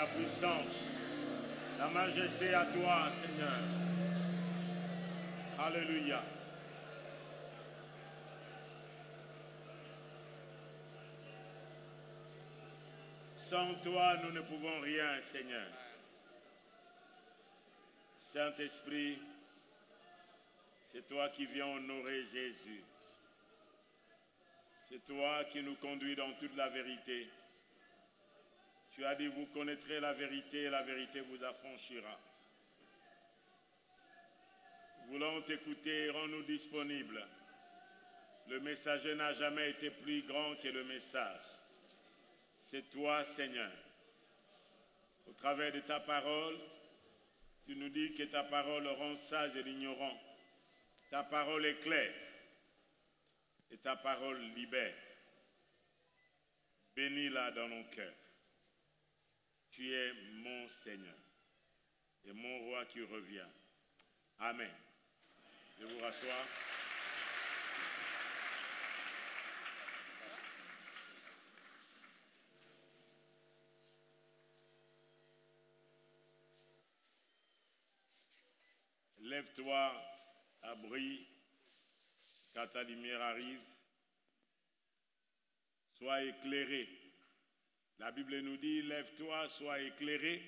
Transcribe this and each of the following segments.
la puissance, la majesté à toi, Seigneur. Alléluia. Sans toi, nous ne pouvons rien, Seigneur. Saint-Esprit, c'est toi qui viens honorer Jésus. C'est toi qui nous conduis dans toute la vérité. Tu as dit, vous connaîtrez la vérité et la vérité vous affranchira. Nous voulons t'écouter, rends-nous disponibles. Le messager n'a jamais été plus grand que le message. C'est toi, Seigneur. Au travers de ta parole, tu nous dis que ta parole rend sage l'ignorant. Ta parole est claire et ta parole libère. Bénis-la dans nos cœurs. Tu es mon Seigneur et mon roi qui revient. Amen. Je vous rassois. Lève-toi, abri, quand ta lumière arrive. Sois éclairé. La Bible nous dit, lève-toi, sois éclairé,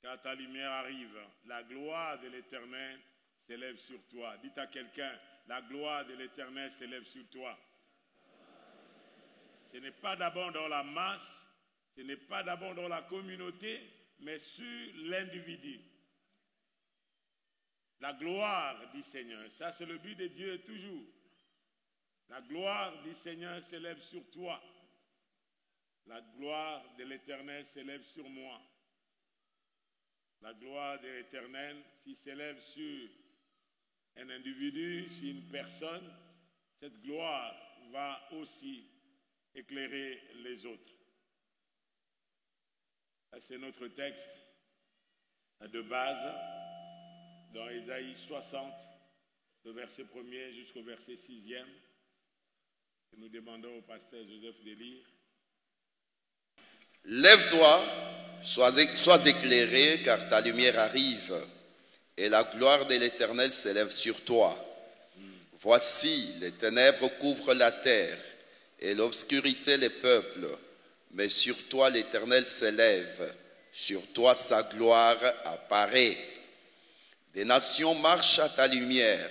car ta lumière arrive. La gloire de l'Éternel s'élève sur toi. Dites à quelqu'un, la gloire de l'Éternel s'élève sur toi. Ce n'est pas d'abord dans la masse, ce n'est pas d'abord dans la communauté, mais sur l'individu. La gloire du Seigneur, ça c'est le but de Dieu toujours. La gloire du Seigneur s'élève sur toi. La gloire de l'Éternel s'élève sur moi. La gloire de l'Éternel, s'il s'élève sur un individu, sur une personne, cette gloire va aussi éclairer les autres. C'est notre texte de base dans Ésaïe 60, le verset 1er jusqu'au verset 6e. Et nous demandons au pasteur Joseph de lire. Lève-toi, sois éclairé, car ta lumière arrive, et la gloire de l'Éternel s'élève sur toi. Voici, les ténèbres couvrent la terre, et l'obscurité les peuples, mais sur toi l'Éternel s'élève, sur toi sa gloire apparaît. Des nations marchent à ta lumière,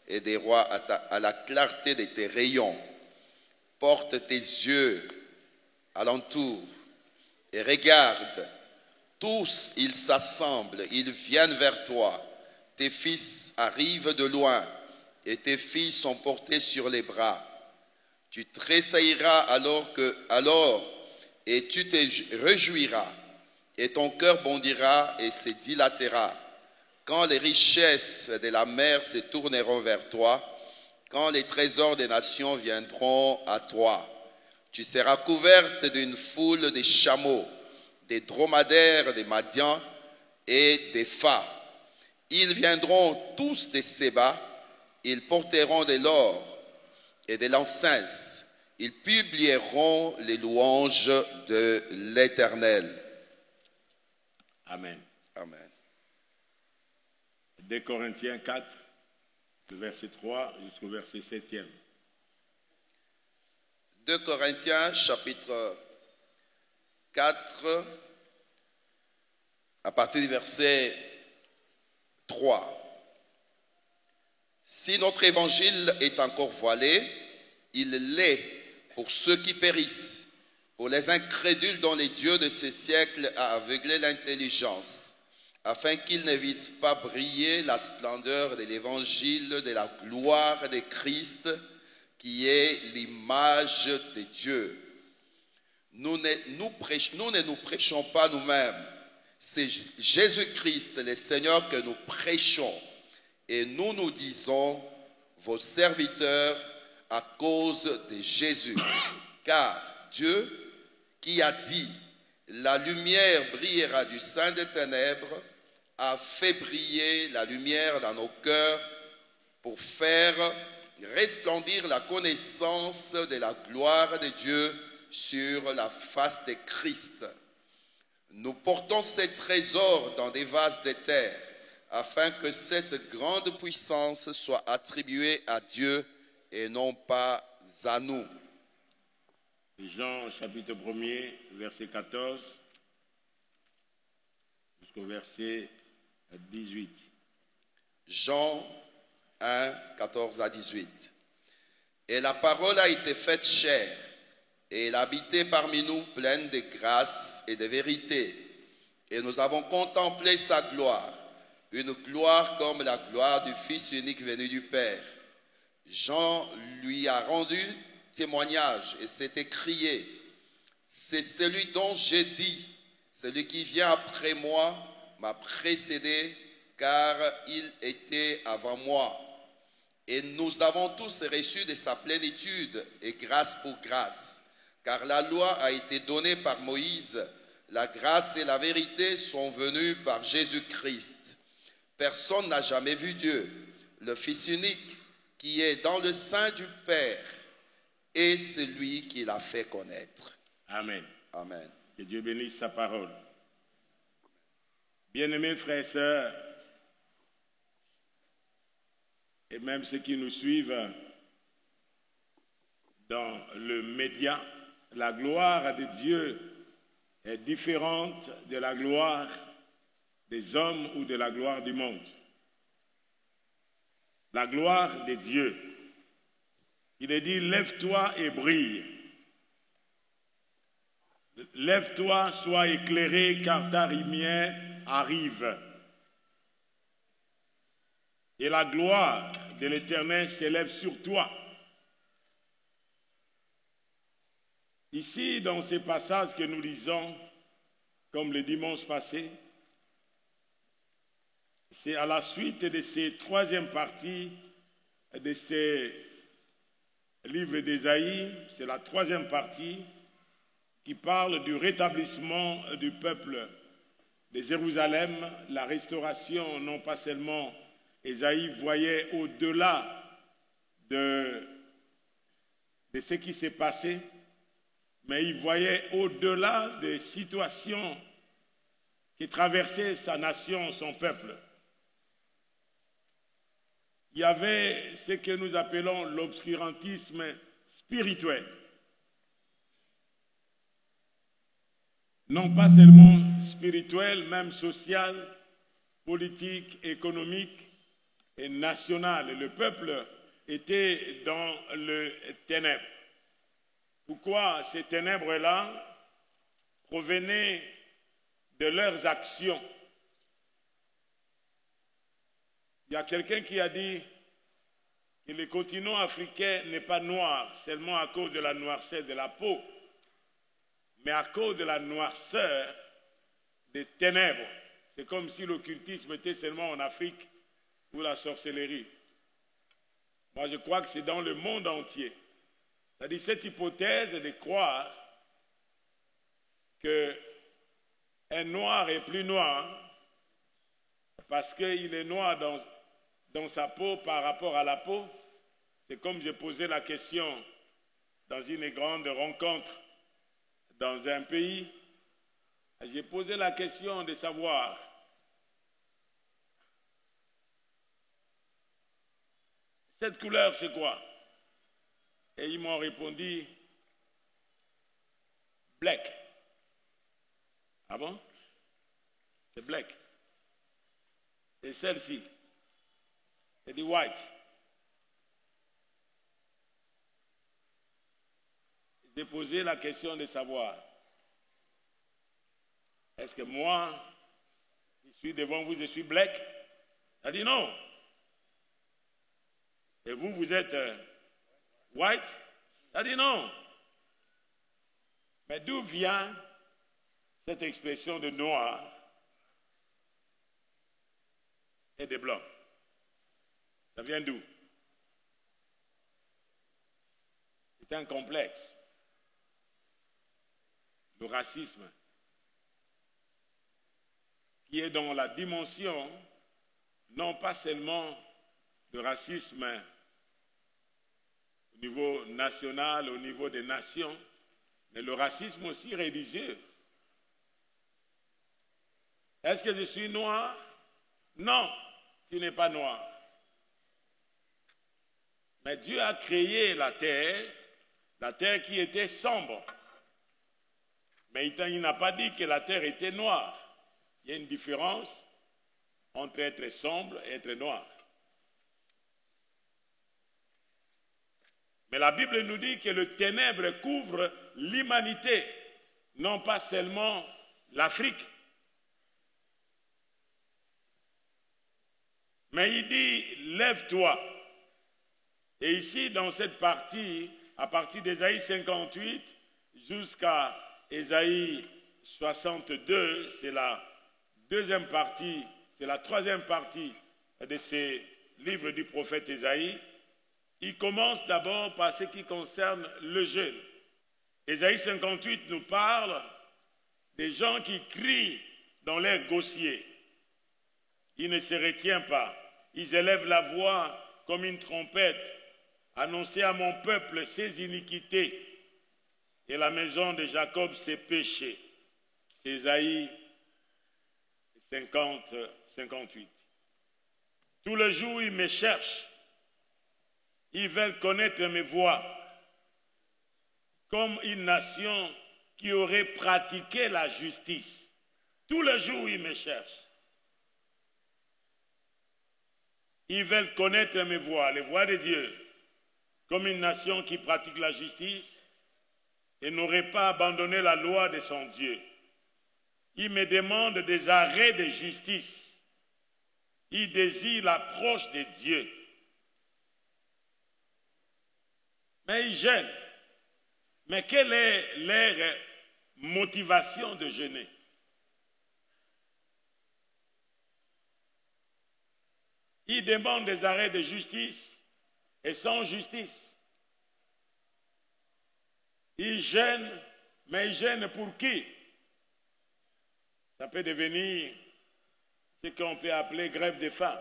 et des rois à la clarté de tes rayons. Porte tes yeux alentour, et regarde, tous ils s'assemblent, ils viennent vers toi. Tes fils arrivent de loin, et tes filles sont portées sur les bras. Tu tressailleras alors, et tu te réjouiras, et ton cœur bondira et se dilatera. Quand les richesses de la mer se tourneront vers toi, quand les trésors des nations viendront à toi, tu seras couverte d'une foule de chameaux, des dromadaires, des Madians et des phas. Ils viendront tous de Séba, ils porteront de l'or et de l'encens. Ils publieront les louanges de l'Éternel. Amen. Amen. 2 Corinthiens 4, le verset 3 jusqu'au verset 7e. 2 Corinthiens chapitre 4, à partir du verset 3. Si notre évangile est encore voilé, il l'est pour ceux qui périssent, pour les incrédules dont les dieux de ces siècles a aveuglé l'intelligence, afin qu'ils ne vissent pas briller la splendeur de l'évangile de la gloire de Christ, qui est l'image de Dieu. Nous ne nous prêchons pas nous-mêmes. C'est Jésus-Christ, le Seigneur, que nous prêchons. Et nous nous disons, vos serviteurs, à cause de Jésus. Car Dieu, qui a dit, la lumière brillera du sein des ténèbres, a fait briller la lumière dans nos cœurs pour faire resplendir la connaissance de la gloire de Dieu sur la face de Christ. nous portons ces trésors dans des vases de terre, afin que cette grande puissance soit attribuée à Dieu et non pas à nous. Jean chapitre 1er, verset 14 jusqu'au verset 18. Jean 1, 14 à 18. Et la parole a été faite chair, et elle habitait parmi nous pleine de grâce et de vérité. Et nous avons contemplé sa gloire, une gloire comme la gloire du Fils unique venu du Père. Jean lui a rendu témoignage et s'est écrié: c'est celui dont j'ai dit, celui qui vient après moi m'a précédé, car il était avant moi. Et nous avons tous reçu de sa plénitude et grâce pour grâce, car la loi a été donnée par Moïse, la grâce et la vérité sont venues par Jésus-Christ. Personne n'a jamais vu Dieu, le Fils unique qui est dans le sein du Père, et celui qui l'a fait connaître. Amen. Amen. Que Dieu bénisse sa parole. Bien-aimés frères et sœurs, et même ceux qui nous suivent dans le média, la gloire de Dieu est différente de la gloire des hommes ou de la gloire du monde. La gloire de Dieu, il est dit: lève-toi et brille. Lève-toi, sois éclairé, car ta lumière arrive. Et la gloire de l'Éternel s'élève sur toi. Ici, dans ces passages que nous lisons, comme le dimanche passé, c'est à la suite de ces troisième partie de ces livres d'Ésaïe, c'est la troisième partie qui parle du rétablissement du peuple de Jérusalem, la restauration, non pas seulement Ésaïe voyait au-delà de ce qui s'est passé, mais il voyait au-delà des situations qui traversaient sa nation, son peuple. Il y avait ce que nous appelons l'obscurantisme spirituel. Non pas seulement spirituel, même social, politique, économique et national. Le peuple était dans le ténèbre. Pourquoi ces ténèbres-là provenaient de leurs actions? Il y a quelqu'un qui a dit que le continent africain n'est pas noir seulement à cause de la noirceur de la peau, mais à cause de la noirceur des ténèbres. C'est comme si l'occultisme était seulement en Afrique ou la sorcellerie. Moi, je crois que c'est dans le monde entier. C'est-à-dire cette hypothèse de croire qu'un noir est plus noir parce qu'il est noir dans sa peau par rapport à la peau. C'est comme j'ai posé la question dans une grande rencontre dans un pays. J'ai posé la question de savoir cette couleur c'est quoi? Et ils m'ont répondu black. Ah bon? C'est black. Et celle-ci, c'est du white. J'ai posé la question de savoir, est-ce que moi, je suis devant vous, je suis black? Elle a dit non. Et vous, vous êtes white? Elle a dit non. Mais d'où vient cette expression de noir et de blanc? Ça vient d'où? C'est un complexe. Le racisme qui est dans la dimension, non pas seulement de racisme au niveau national, au niveau des nations, mais le racisme aussi religieux. Est-ce que je suis noir? Non, tu n'es pas noir. Mais Dieu a créé la terre qui était sombre. Mais il n'a pas dit que la terre était noire. Il y a une différence entre être sombre et être noir. Mais la Bible nous dit que le ténèbre couvre l'humanité, non pas seulement l'Afrique. Mais il dit, lève-toi. Et ici, dans cette partie, à partir d'Ésaïe 58 jusqu'à Ésaïe 62, c'est la deuxième partie, c'est la troisième partie de ces livres du prophète Ésaïe. Il commence d'abord par ce qui concerne le jeûne. Ésaïe 58 nous parle des gens qui crient dans l'air gaussier. Ils ne se retiennent pas. Ils élèvent la voix comme une trompette. Annoncez à mon peuple ses iniquités et la maison de Jacob ses péchés. C'est Ésaïe 58. Tout le jour, ils me cherchent. Ils veulent connaître mes voies. Comme une nation qui aurait pratiqué la justice. Tout le jour, ils me cherchent. Ils veulent connaître mes voies, les voies de Dieu. Comme une nation qui pratique la justice et n'aurait pas abandonné la loi de son Dieu. Il me demande des arrêts de justice. Il désire l'approche de Dieu. Mais ils jeûnent. Mais quelle est leur motivation de jeûner? Ils demandent des arrêts de justice et sans justice. Ils gênent, mais ils gênent pour qui? Ça peut devenir ce qu'on peut appeler grève de faim.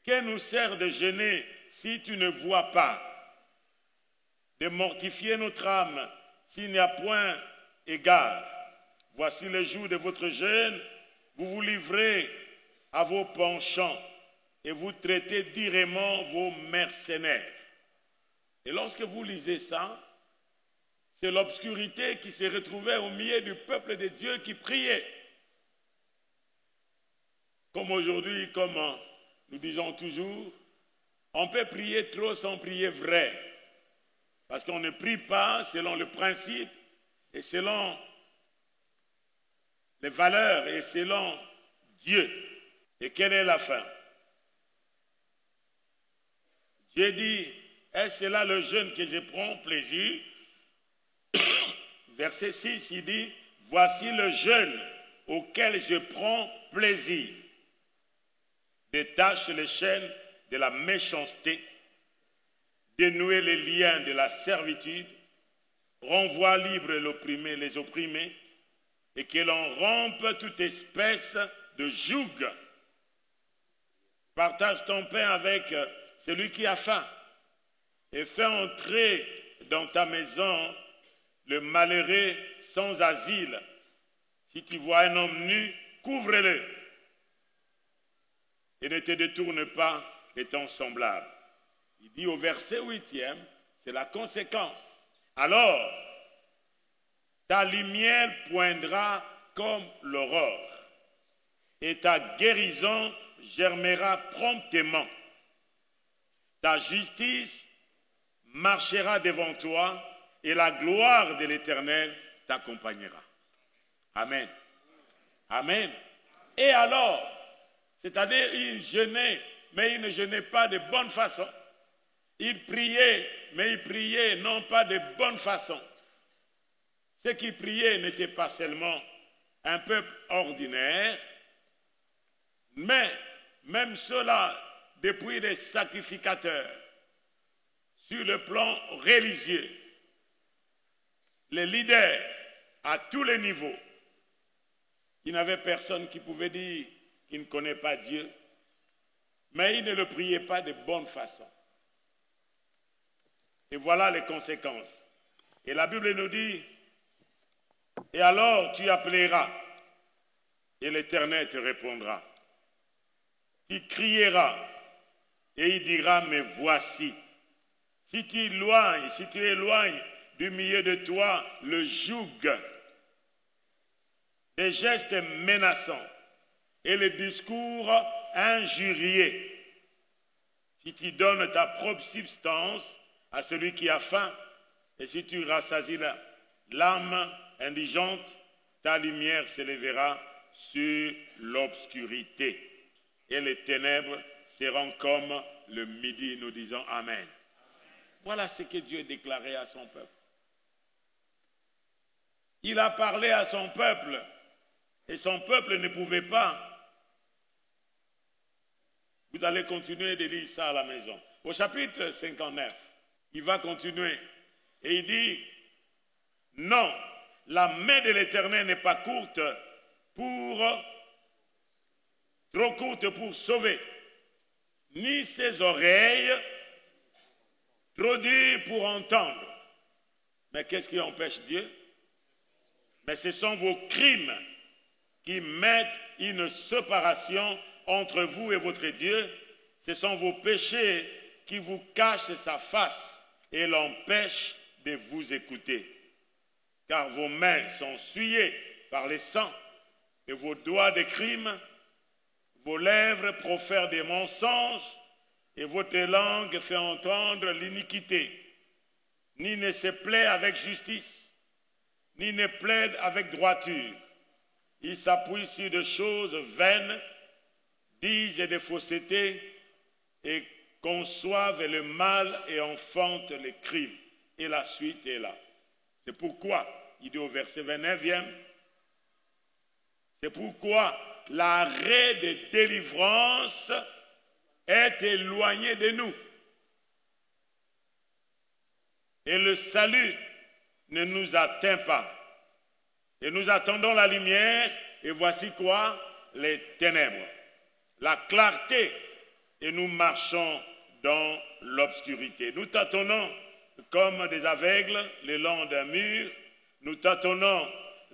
Que nous sert de jeûner si tu ne vois pas? De mortifier notre âme s'il n'y a point égard. Voici le jour de votre jeûne, vous vous livrez à vos penchants et vous traitez durement vos mercenaires. Et lorsque vous lisez ça, c'est l'obscurité qui se retrouvait au milieu du peuple de Dieu qui priait. Comme aujourd'hui, comme nous disons toujours, on peut prier trop sans prier vrai. Parce qu'on ne prie pas selon le principe et selon les valeurs et selon Dieu. Et quelle est la fin? Dieu dit, est-ce là le jeûne que je prends plaisir? Verset 6, il dit, voici le jeûne auquel je prends plaisir. Détache les chaînes de la méchanceté, dénouer les liens de la servitude, renvoie libre l'opprimé, les opprimés, et que l'on rompe toute espèce de joug. Partage ton pain avec celui qui a faim, et fais entrer dans ta maison le malheureux sans asile. Si tu vois un homme nu, couvre-le, et ne te détourne pas de ton semblable. Il dit au verset 8e, c'est la conséquence. Alors, ta lumière poindra comme l'aurore, et ta guérison germera promptement. Ta justice marchera devant toi, et la gloire de l'Éternel t'accompagnera. Amen. Amen. Et alors, c'est-à-dire, il jeûnait, mais il ne jeûnait pas de bonne façon. Il priait, mais il priait non pas de bonne façon. Ceux qui priaient n'étaient pas seulement un peuple ordinaire, mais même ceux-là, depuis les sacrificateurs, sur le plan religieux, les leaders à tous les niveaux, il n'y avait personne qui pouvait dire qu'il ne connaît pas Dieu, mais il ne le priait pas de bonne façon. Et voilà les conséquences. Et la Bible nous dit, Et alors tu appelleras, et l'Éternel te répondra. Tu crieras, et il dira, mais voici. Si tu éloignes du milieu de toi le joug, des gestes menaçants et les discours injuriés, si tu donnes ta propre substance à celui qui a faim, et si tu rassasies l'âme indigente, ta lumière s'élèvera sur l'obscurité, et les ténèbres seront comme le midi. Nous disons Amen. Voilà ce que Dieu déclarait à son peuple. Il a parlé à son peuple, et son peuple ne pouvait pas. Vous allez continuer de lire ça à la maison. Au chapitre 59, il va continuer, et il dit, non, la main de l'Éternel n'est pas courte trop courte pour sauver, ni ses oreilles trop dures pour entendre. Mais qu'est-ce qui empêche Dieu? Mais ce sont vos crimes qui mettent une séparation entre vous et votre Dieu. Ce sont vos péchés qui vous cachent sa face et l'empêchent de vous écouter. Car vos mains sont souillées par le sang et vos doigts de crime, vos lèvres profèrent des mensonges et votre langue fait entendre l'iniquité. Ni ne se plaît avec justice, ni ne plaide avec droiture. Ils s'appuient sur des choses vaines, disent des faussetés et conçoivent le mal et enfantent les crimes. Et la suite est là. C'est pourquoi, il dit au verset 29e, c'est pourquoi l'arrêt de délivrance est éloigné de nous. Et le salut ne nous atteint pas. Et nous attendons la lumière, et voici quoi? Les ténèbres. La clarté, et nous marchons dans l'obscurité. Nous tâtonnons comme des aveugles le long d'un mur. Nous tâtonnons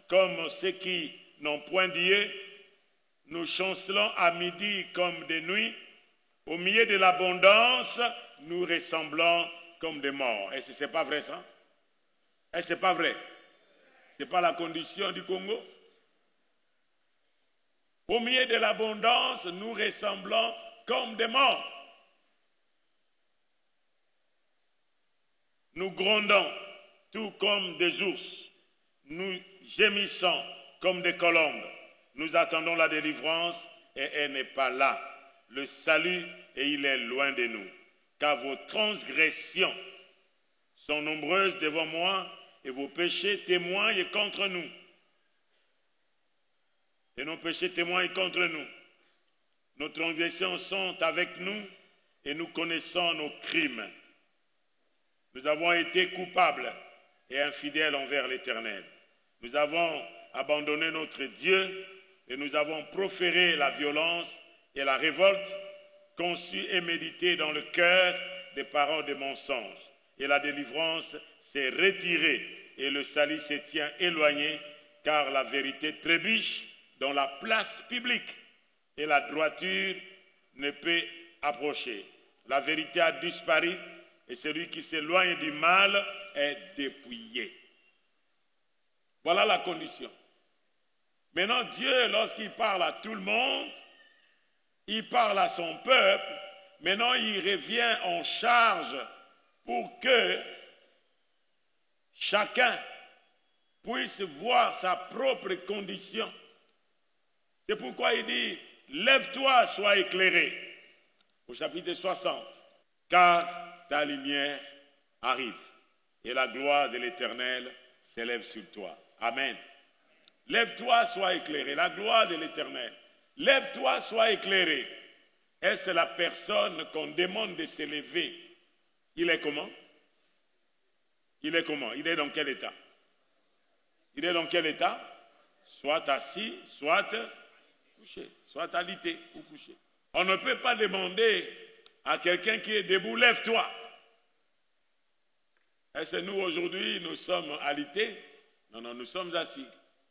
comme ceux qui n'ont point d'yeux. Nous chancelons à midi comme des nuits. Au milieu de l'abondance, nous ressemblons comme des morts. Est-ce que ce n'est pas vrai ça? Est-ce que ce n'est pas vrai? Ce n'est pas la condition du Congo? Au milieu de l'abondance, nous ressemblons comme des morts. Nous grondons tout comme des ours. Nous gémissons comme des colombes. Nous attendons la délivrance et elle n'est pas là. Le salut, et il est loin de nous. Car vos transgressions sont nombreuses devant moi et vos péchés témoignent contre nous. Et nos péchés témoignent contre nous. Nos transgressions sont avec nous et nous connaissons nos crimes. Nous avons été coupables et infidèles envers l'Éternel. Nous avons abandonné notre Dieu et nous avons proféré la violence et la révolte, conçue et méditée dans le cœur des paroles de mensonges. Et la délivrance s'est retirée et le salut se tient éloigné, car la vérité trébuche dans la place publique et la droiture ne peut approcher. La vérité a disparu et celui qui s'éloigne du mal est dépouillé. Voilà la condition. Maintenant, Dieu, lorsqu'il parle à tout le monde, il parle à son peuple. Maintenant, il revient en charge pour que chacun puisse voir sa propre condition. C'est pourquoi il dit, lève-toi, sois éclairé, au chapitre 60, car ta lumière arrive et la gloire de l'Éternel s'élève sur toi. Amen. Lève-toi, sois éclairé, la gloire de l'Éternel. Lève-toi, sois éclairé. Est-ce la personne qu'on demande de s'élever? Il est comment? Il est comment? Il est dans quel état? Il est dans quel état? Soit assis, soit couché, soit alité ou couché. On ne peut pas demander à quelqu'un qui est debout, lève-toi. Est-ce que nous aujourd'hui, nous sommes alités? Non, non, nous sommes assis.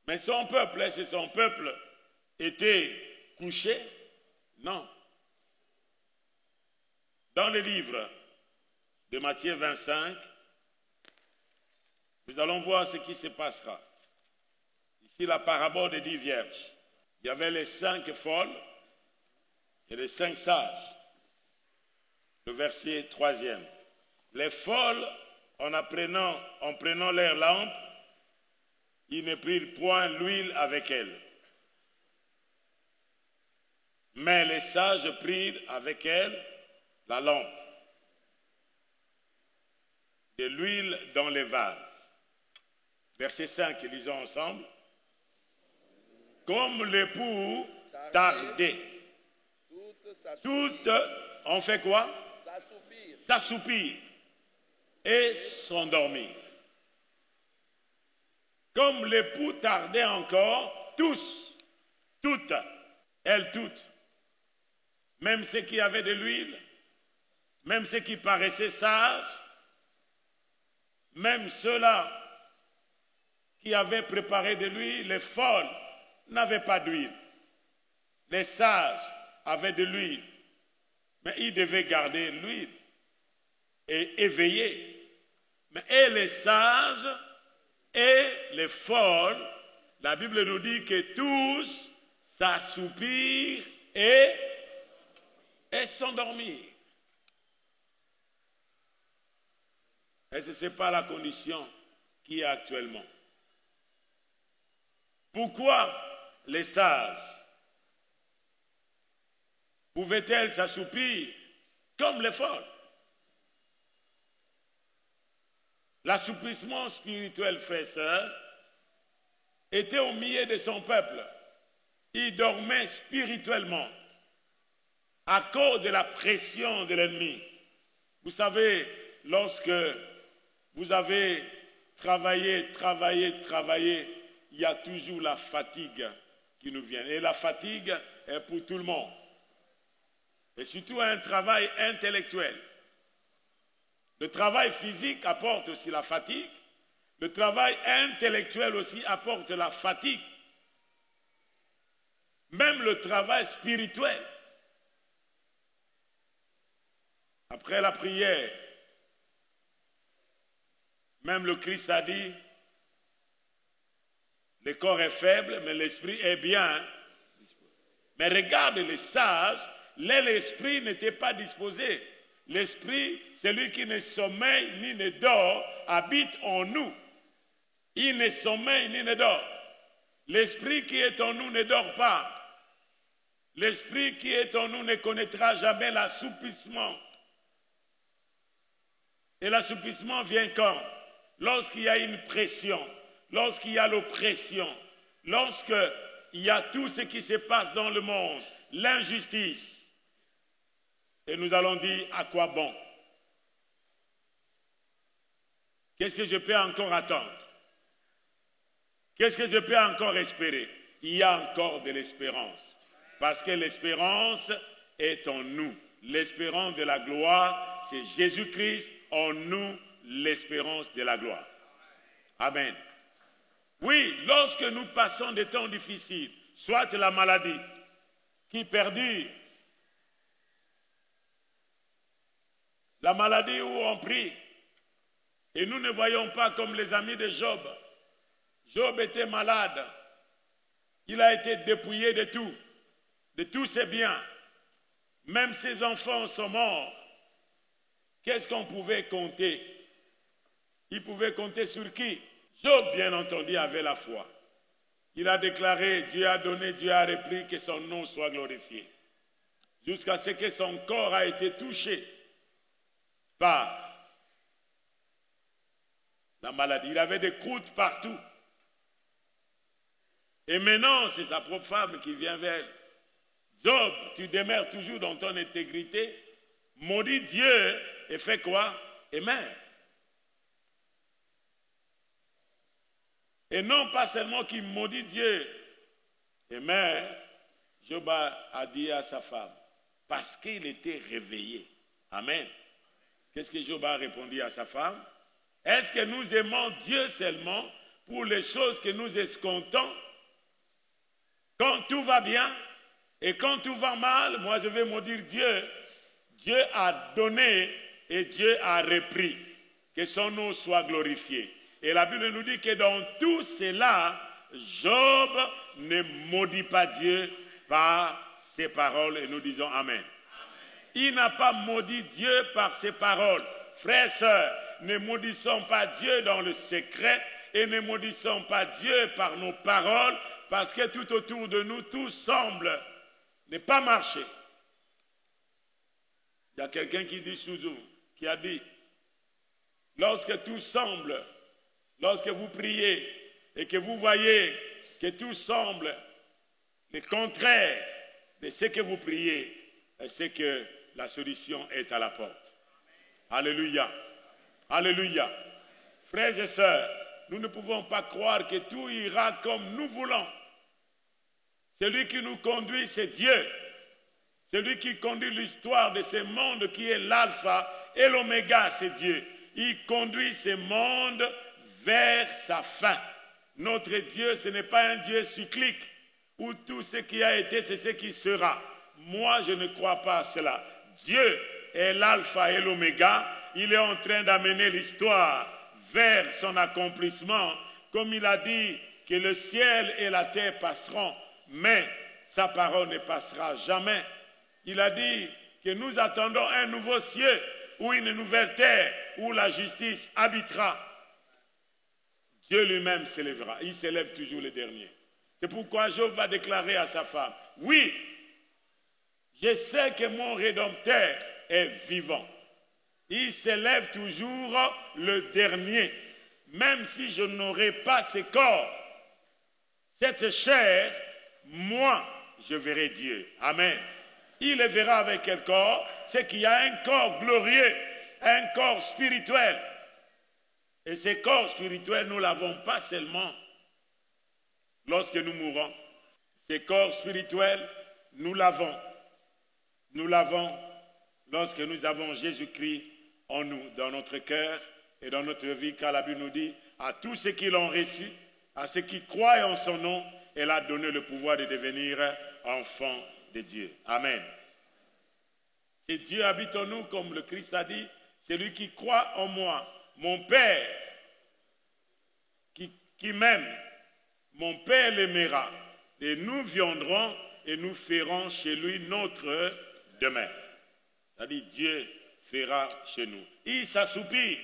Mais son peuple, est-ce que son peuple était couché? Non. Dans le livre de Matthieu 25, nous allons voir ce qui se passera. Ici, la parabole des 10 vierges. Il y avait les 5 folles et les 5 sages. Le verset 3e. Les folles, en prenant leurs lampes, ils ne prirent point l'huile avec elles. Mais les sages prirent avec elles la lampe, de l'huile dans les vases. Verset 5, lisons ensemble. Comme l'époux tardait, toutes ont fait quoi? S'assoupir et s'endormir. Comme l'époux tardait encore, toutes, elles toutes, même ceux qui avaient de l'huile, même ceux qui paraissaient sages, même ceux-là qui avaient préparé de l'huile, les folles n'avaient pas d'huile. Les sages avaient de l'huile, mais ils devaient garder l'huile et éveiller. Mais et les sages et les folles, la Bible nous dit que tous s'assoupirent et s'endormirent. Et ce n'est pas la condition qui est actuellement. Pourquoi les sages pouvaient-elles s'assoupir comme les folles? L'assouplissement spirituel, frères et sœurs, était au milieu de son peuple. Il dormait spirituellement à cause de la pression de l'ennemi. Vous savez, lorsque vous avez travaillé, il y a toujours la fatigue qui nous vient. Et la fatigue est pour tout le monde. Et surtout un travail intellectuel. Le travail physique apporte aussi la fatigue. Le travail intellectuel aussi apporte la fatigue. Même le travail spirituel. Après la prière, même le Christ a dit, le corps est faible, mais l'esprit est bien. Mais regarde les sages, l'esprit n'était pas disposé. L'esprit, celui qui ne sommeille ni ne dort, habite en nous. Il ne sommeille ni ne dort. L'esprit qui est en nous ne dort pas. L'esprit qui est en nous ne connaîtra jamais l'assouplissement. Et l'assouplissement vient quand? Lorsqu'il y a une pression, lorsqu'il y a l'oppression, lorsqu'il y a tout ce qui se passe dans le monde, l'injustice. Et nous allons dire à quoi bon? Qu'est-ce que je peux encore attendre? Qu'est-ce que je peux encore espérer? Il y a encore de l'espérance. Parce que l'espérance est en nous. L'espérance de la gloire, c'est Jésus-Christ en nous, l'espérance de la gloire. Amen. Oui, lorsque nous passons des temps difficiles, soit la maladie qui perdure, la maladie où on prie, et nous ne voyons pas comme les amis de Job. Job était malade, il a été dépouillé de tous ses biens, même ses enfants sont morts. Qu'est-ce qu'on pouvait compter? Il pouvait compter sur qui? Job, bien entendu, avait la foi. Il a déclaré, Dieu a donné, Dieu a repris, que son nom soit glorifié. Jusqu'à ce que son corps a été touché par la maladie. Il avait des croûtes partout. Et maintenant, c'est sa propre femme qui vient vers elle. Job, tu demeures toujours dans ton intégrité. Maudit Dieu et fais quoi? Et meurs. Et non pas seulement qu'il maudit Dieu et meurt, Job a dit à sa femme, parce qu'il était réveillé. Amen. Qu'est-ce que Job a répondu à sa femme? Est-ce que nous aimons Dieu seulement pour les choses que nous escomptons. Quand tout va bien et quand tout va mal, moi je vais maudire Dieu. Dieu a donné et Dieu a repris. Que son nom soit glorifié. Et la Bible nous dit que dans tout cela, Job ne maudit pas Dieu par ses paroles. Et nous disons Amen. Il n'a pas maudit Dieu par ses paroles. Frères et sœurs, ne maudissons pas Dieu dans le secret et ne maudissons pas Dieu par nos paroles, parce que tout autour de nous, tout semble ne pas marcher. Il y a quelqu'un qui dit Souzou, qui a dit, lorsque tout semble, lorsque vous priez et que vous voyez que tout semble le contraire de ce que vous priez, c'est que la solution est à la porte. Alléluia. Alléluia. Frères et sœurs, nous ne pouvons pas croire que tout ira comme nous voulons. Celui qui nous conduit, c'est Dieu. Celui qui conduit l'histoire de ce monde qui est l'alpha et l'oméga, c'est Dieu. Il conduit ce monde vers sa fin. Notre Dieu, ce n'est pas un Dieu cyclique où tout ce qui a été, c'est ce qui sera. Moi, je ne crois pas à cela. Dieu est l'alpha et l'oméga. Il est en train d'amener l'histoire vers son accomplissement. Comme il a dit que le ciel et la terre passeront, mais sa parole ne passera jamais. Il a dit que nous attendons un nouveau ciel ou une nouvelle terre où la justice habitera. Dieu lui-même s'élèvera. Il s'élève toujours le dernier. C'est pourquoi Job va déclarer à sa femme, oui, je sais que mon Rédempteur est vivant. Il s'élève toujours le dernier. Même si je n'aurai pas ce corps, cette chair, moi, je verrai Dieu. Amen. Il le verra avec quel corps? C'est qu'il y a un corps glorieux, un corps spirituel. Et ce corps spirituel, nous ne l'avons pas seulement lorsque nous mourons. Ce corps spirituel, nous l'avons. Nous l'avons lorsque nous avons Jésus-Christ en nous, dans notre cœur et dans notre vie, car la Bible nous dit, à tous ceux qui l'ont reçu, à ceux qui croient en son nom, elle a donné le pouvoir de devenir enfants de Dieu. Amen. Si Dieu habite en nous, comme le Christ a dit, celui qui croit en moi, mon Père, qui m'aime, mon Père l'aimera, et nous viendrons et nous ferons chez lui notre demeure. C'est-à-dire Dieu fera chez nous. Il s'assoupit.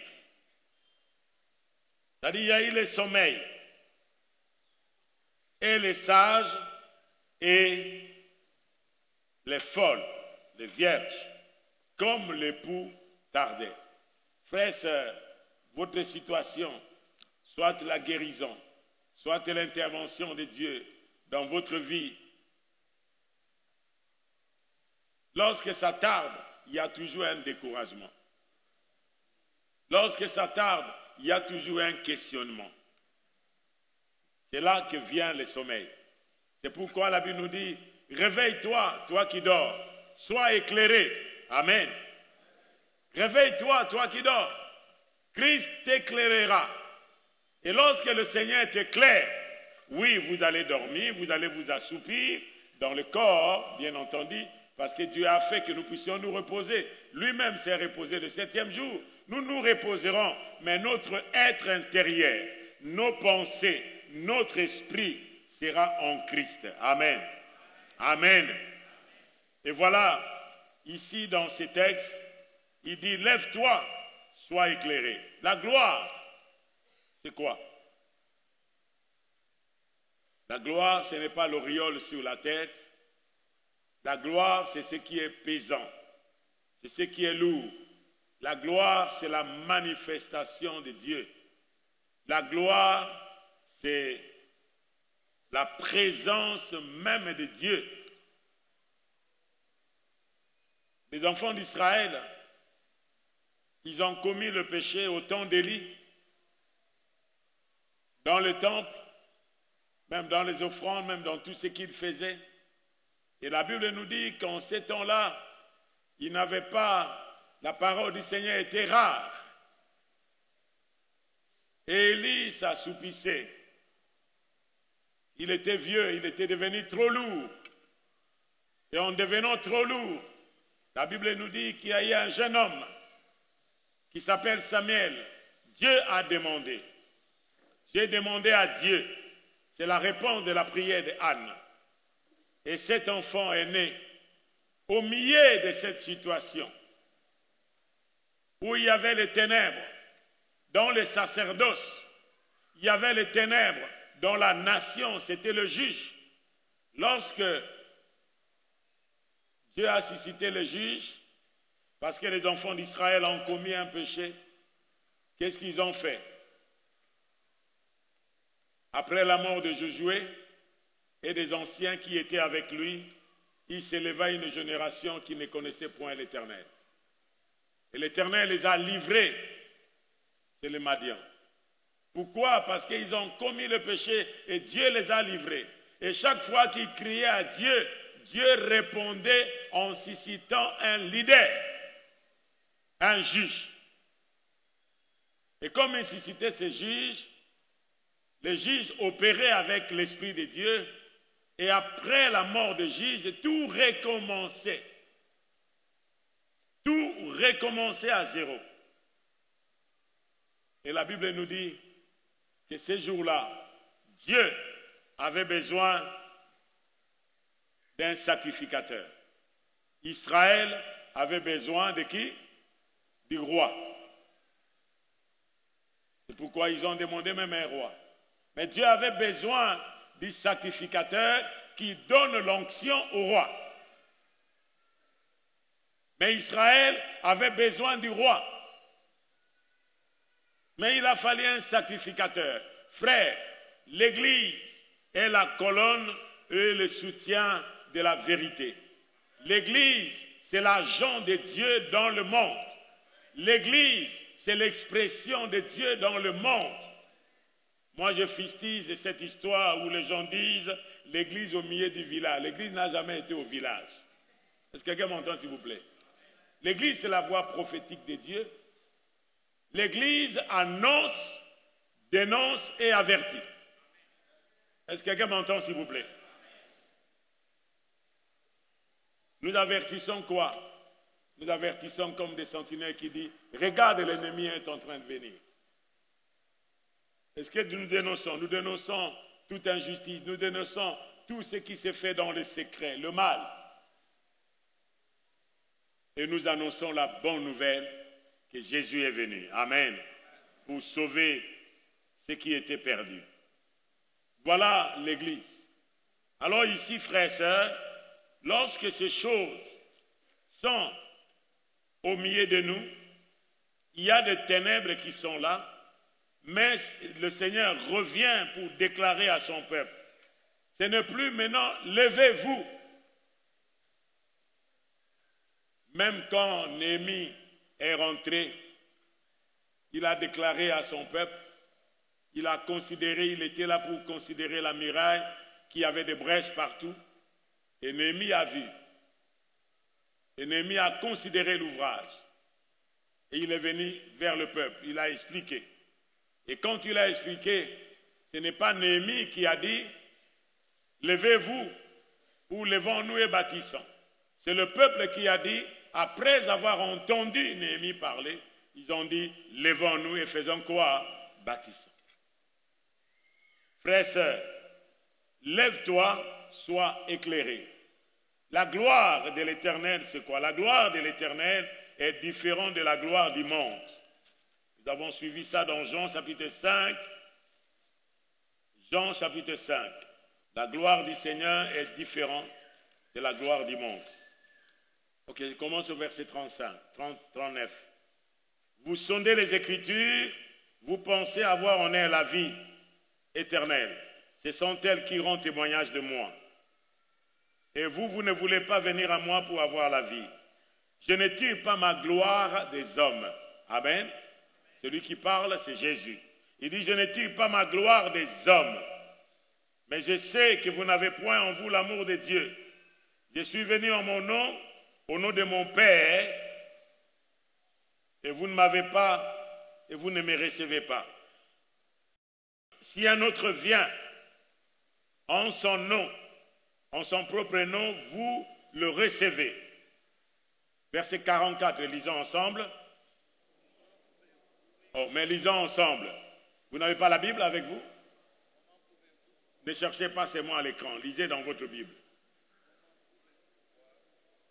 C'est-à-dire il y a eu le sommeil. Et les sages et les folles, les vierges, comme l'époux tardait. Frères et sœurs, votre situation, soit la guérison, soit l'intervention de Dieu dans votre vie, lorsque ça tarde, il y a toujours un découragement. Lorsque ça tarde, il y a toujours un questionnement. C'est là que vient le sommeil. C'est pourquoi la Bible nous dit, réveille-toi, toi qui dors, sois éclairé. Amen. Réveille-toi, toi qui dors. Christ t'éclairera. Et lorsque le Seigneur t'éclaire, oui, vous allez dormir, vous allez vous assoupir dans le corps, bien entendu, parce que Dieu a fait que nous puissions nous reposer. Lui-même s'est reposé le 7e jour. Nous nous reposerons, mais notre être intérieur, nos pensées, notre esprit sera en Christ. Amen. Amen. Et voilà, ici dans ces textes, il dit, lève-toi, sois éclairé. La gloire, c'est quoi? La gloire, ce n'est pas l'auréole sur la tête. La gloire, c'est ce qui est pesant. C'est ce qui est lourd. La gloire, c'est la manifestation de Dieu. La gloire, c'est la présence même de Dieu. Les enfants d'Israël, ils ont commis le péché au temps d'Élie, dans le temple, même dans les offrandes, même dans tout ce qu'ils faisaient. Et la Bible nous dit qu'en ces temps-là, ils n'avaient pas, la parole du Seigneur était rare. Et Élie s'assoupissait. Il était vieux, il était devenu trop lourd. Et en devenant trop lourd, la Bible nous dit qu'il y a eu un jeune homme qui s'appelle Samuel. Dieu a demandé. J'ai demandé à Dieu. C'est la réponse de la prière d'Anne. Et cet enfant est né au milieu de cette situation où il y avait les ténèbres dans le sacerdoce, il y avait les ténèbres dans la nation, c'était le juge. Lorsque Dieu a suscité le juge, parce que les enfants d'Israël ont commis un péché, qu'est-ce qu'ils ont fait? Après la mort de Josué et des anciens qui étaient avec lui, il s'éleva une génération qui ne connaissait point l'Éternel. Et l'Éternel les a livrés, c'est les Madians. Pourquoi? Parce qu'ils ont commis le péché et Dieu les a livrés. Et chaque fois qu'ils criaient à Dieu, Dieu répondait en suscitant un leader, un juge. Et comme il suscitait ces juges, les juges opéraient avec l'Esprit de Dieu et après la mort de juge, tout recommençait. Tout recommençait à zéro. Et la Bible nous dit que ces jours-là, Dieu avait besoin d'un sacrificateur. Israël avait besoin de qui? Du roi. C'est pourquoi ils ont demandé même un roi. Mais Dieu avait besoin du sacrificateur qui donne l'onction au roi. Mais Israël avait besoin du roi. Mais il a fallu un sacrificateur. Frère, l'Église est la colonne et le soutien de la vérité. L'Église, c'est l'agent de Dieu dans le monde. L'Église, c'est l'expression de Dieu dans le monde. Moi, je fustige cette histoire où les gens disent l'Église au milieu du village. L'Église n'a jamais été au village. Est-ce que quelqu'un m'entend, s'il vous plaît? L'Église, c'est la voix prophétique de Dieu. L'Église annonce, dénonce et avertit. Est-ce que quelqu'un m'entend, s'il vous plaît? Nous avertissons quoi? Nous avertissons comme des sentinelles qui disent « Regarde, l'ennemi est en train de venir ». Est-ce que nous dénonçons? Nous dénonçons toute injustice, nous dénonçons tout ce qui s'est fait dans le secret, le mal. Et nous annonçons la bonne nouvelle que Jésus est venu. Amen. Pour sauver ce qui était perdu. Voilà l'Église. Alors ici, frères et sœurs, lorsque ces choses sont au milieu de nous, il y a des ténèbres qui sont là, mais le Seigneur revient pour déclarer à son peuple, ce n'est plus maintenant, levez-vous. Même quand Néhémie est rentré, il a déclaré à son peuple, il a considéré, il était là pour considérer la muraille, qu'il y avait des brèches partout, et Néhémie a vu. Et Néhémie a considéré l'ouvrage. Et il est venu vers le peuple, il a expliqué. Et quand il a expliqué, ce n'est pas Néhémie qui a dit « Levez-vous ou levons-nous et bâtissons ». C'est le peuple qui a dit, après avoir entendu Néhémie parler, ils ont dit « Levons-nous et faisons quoi? Bâtissons ». Frères et sœurs, lève-toi, sois éclairé. La gloire de l'Éternel, c'est quoi? La gloire de l'Éternel est différente de la gloire du monde. Nous avons suivi ça dans Jean chapitre 5. Jean chapitre 5. La gloire du Seigneur est différente de la gloire du monde. Ok, je commence au verset 39. Vous sondez les Écritures, vous pensez avoir en elles la vie éternelle. Ce sont elles qui rendent témoignage de moi. Et vous, vous ne voulez pas venir à moi pour avoir la vie. Je ne tire pas ma gloire des hommes. Amen. Celui qui parle, c'est Jésus. Il dit, je ne tire pas ma gloire des hommes. Mais je sais que vous n'avez point en vous l'amour de Dieu. Je suis venu en mon nom, au nom de mon Père, et vous ne m'avez pas, et vous ne me recevez pas. Si un autre vient en son nom, en son propre nom, vous le recevez. Verset 44, lisons ensemble. Oh, mais lisons ensemble. Vous n'avez pas la Bible avec vous? Ne cherchez pas ces mots à l'écran, lisez dans votre Bible.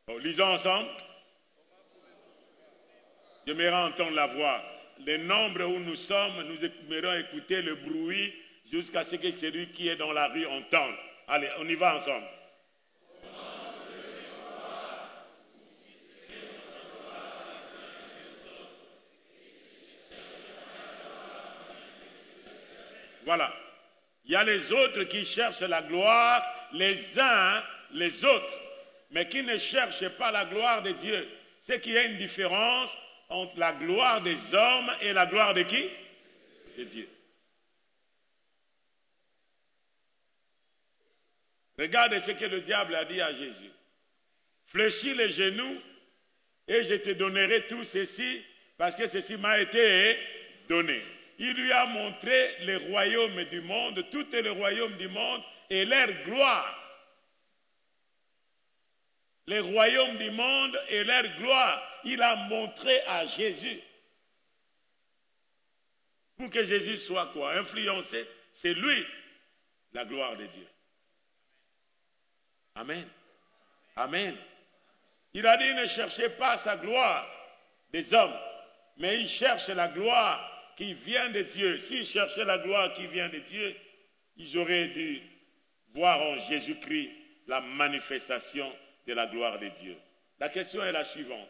Oh, lisons ensemble. J'aimerais entendre la voix. Les nombres où nous sommes, nous aimerons écouter le bruit jusqu'à ce que celui qui est dans la rue entende. Allez, on y va ensemble. Voilà. Il y a les autres qui cherchent la gloire, les uns, les autres, mais qui ne cherchent pas la gloire de Dieu. C'est qu'il y a une différence entre la gloire des hommes et la gloire de qui? De Dieu. Regarde ce que le diable a dit à Jésus. Fléchis les genoux et je te donnerai tout ceci parce que ceci m'a été donné. Il lui a montré les royaumes du monde, tous les royaumes du monde et leur gloire. Les royaumes du monde et leur gloire. Il a montré à Jésus. Pour que Jésus soit quoi? Influencé, c'est lui la gloire de Dieu. Amen. Amen. Il a dit ne cherchez pas sa gloire des hommes, mais il cherche la gloire qui vient de Dieu. S'ils cherchaient la gloire qui vient de Dieu, ils auraient dû voir en Jésus-Christ la manifestation de la gloire de Dieu. La question est la suivante.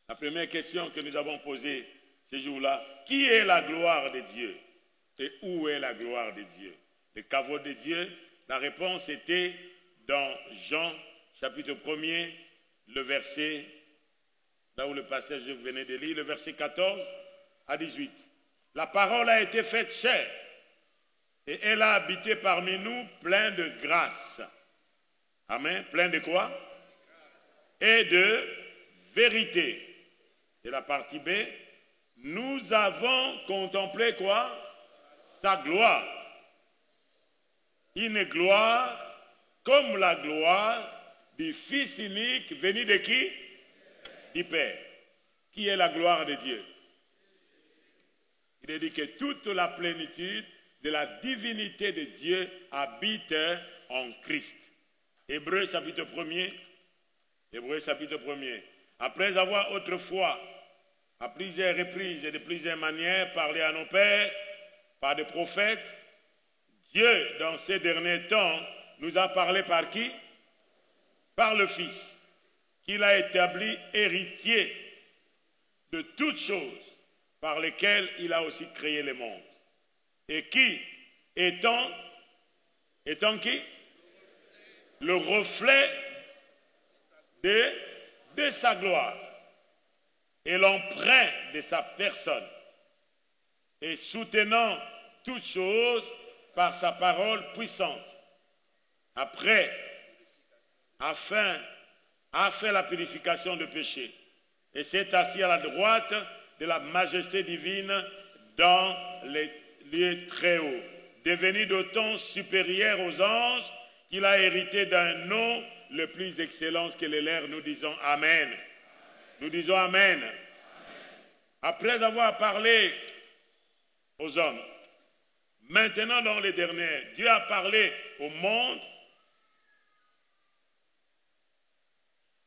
La première question que nous avons posée ce jour-là, qui est la gloire de Dieu? Et où est la gloire de Dieu? Le caveau de Dieu, la réponse était dans Jean, chapitre 1er, le verset, là où le passage que je venais de lire, le verset 14 à 18. La parole a été faite chair, et elle a habité parmi nous plein de grâce. Amen. Plein de quoi? Et de vérité. Et la partie B, nous avons contemplé quoi? Sa gloire. Une gloire comme la gloire du Fils unique venu de qui? Du Père. Qui est la gloire de Dieu? Il est dit que toute la plénitude de la divinité de Dieu habite en Christ. Hébreux chapitre 1er. Hébreux chapitre 1er. Après avoir autrefois, à plusieurs reprises et de plusieurs manières, parlé à nos pères par des prophètes, Dieu, dans ces derniers temps, nous a parlé par qui? Par le Fils, qu'il a établi héritier de toutes choses, par lesquelles il a aussi créé le monde. Et qui, étant qui? Le reflet de sa gloire et l'emprunt de sa personne, et soutenant toutes choses par sa parole puissante. Après, a fait la purification de péché et s'est assis à la droite de la majesté divine dans les lieux très hauts, devenu d'autant supérieur aux anges qu'il a hérité d'un nom le plus excellent que les leurs. Nous disons Amen. Nous disons Amen. Après avoir parlé aux hommes, maintenant dans les derniers, Dieu a parlé au monde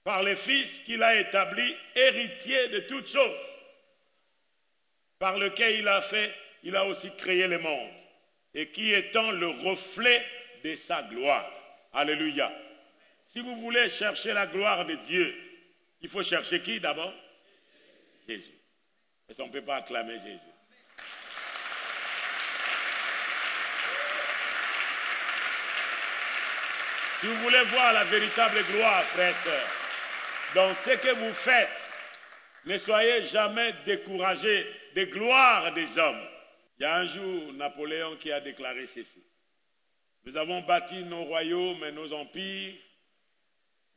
par le Fils qu'il a établi héritier de toutes choses, par lequel il a aussi créé le monde, et qui étant le reflet de sa gloire. Alléluia. Si vous voulez chercher la gloire de Dieu, il faut chercher qui d'abord? Jésus. Parce qu'on ne peut pas acclamer Jésus. Si vous voulez voir la véritable gloire, frères et sœurs, dans ce que vous faites, ne soyez jamais découragés des gloires des hommes. Il y a un jour, Napoléon qui a déclaré ceci. Nous avons bâti nos royaumes et nos empires,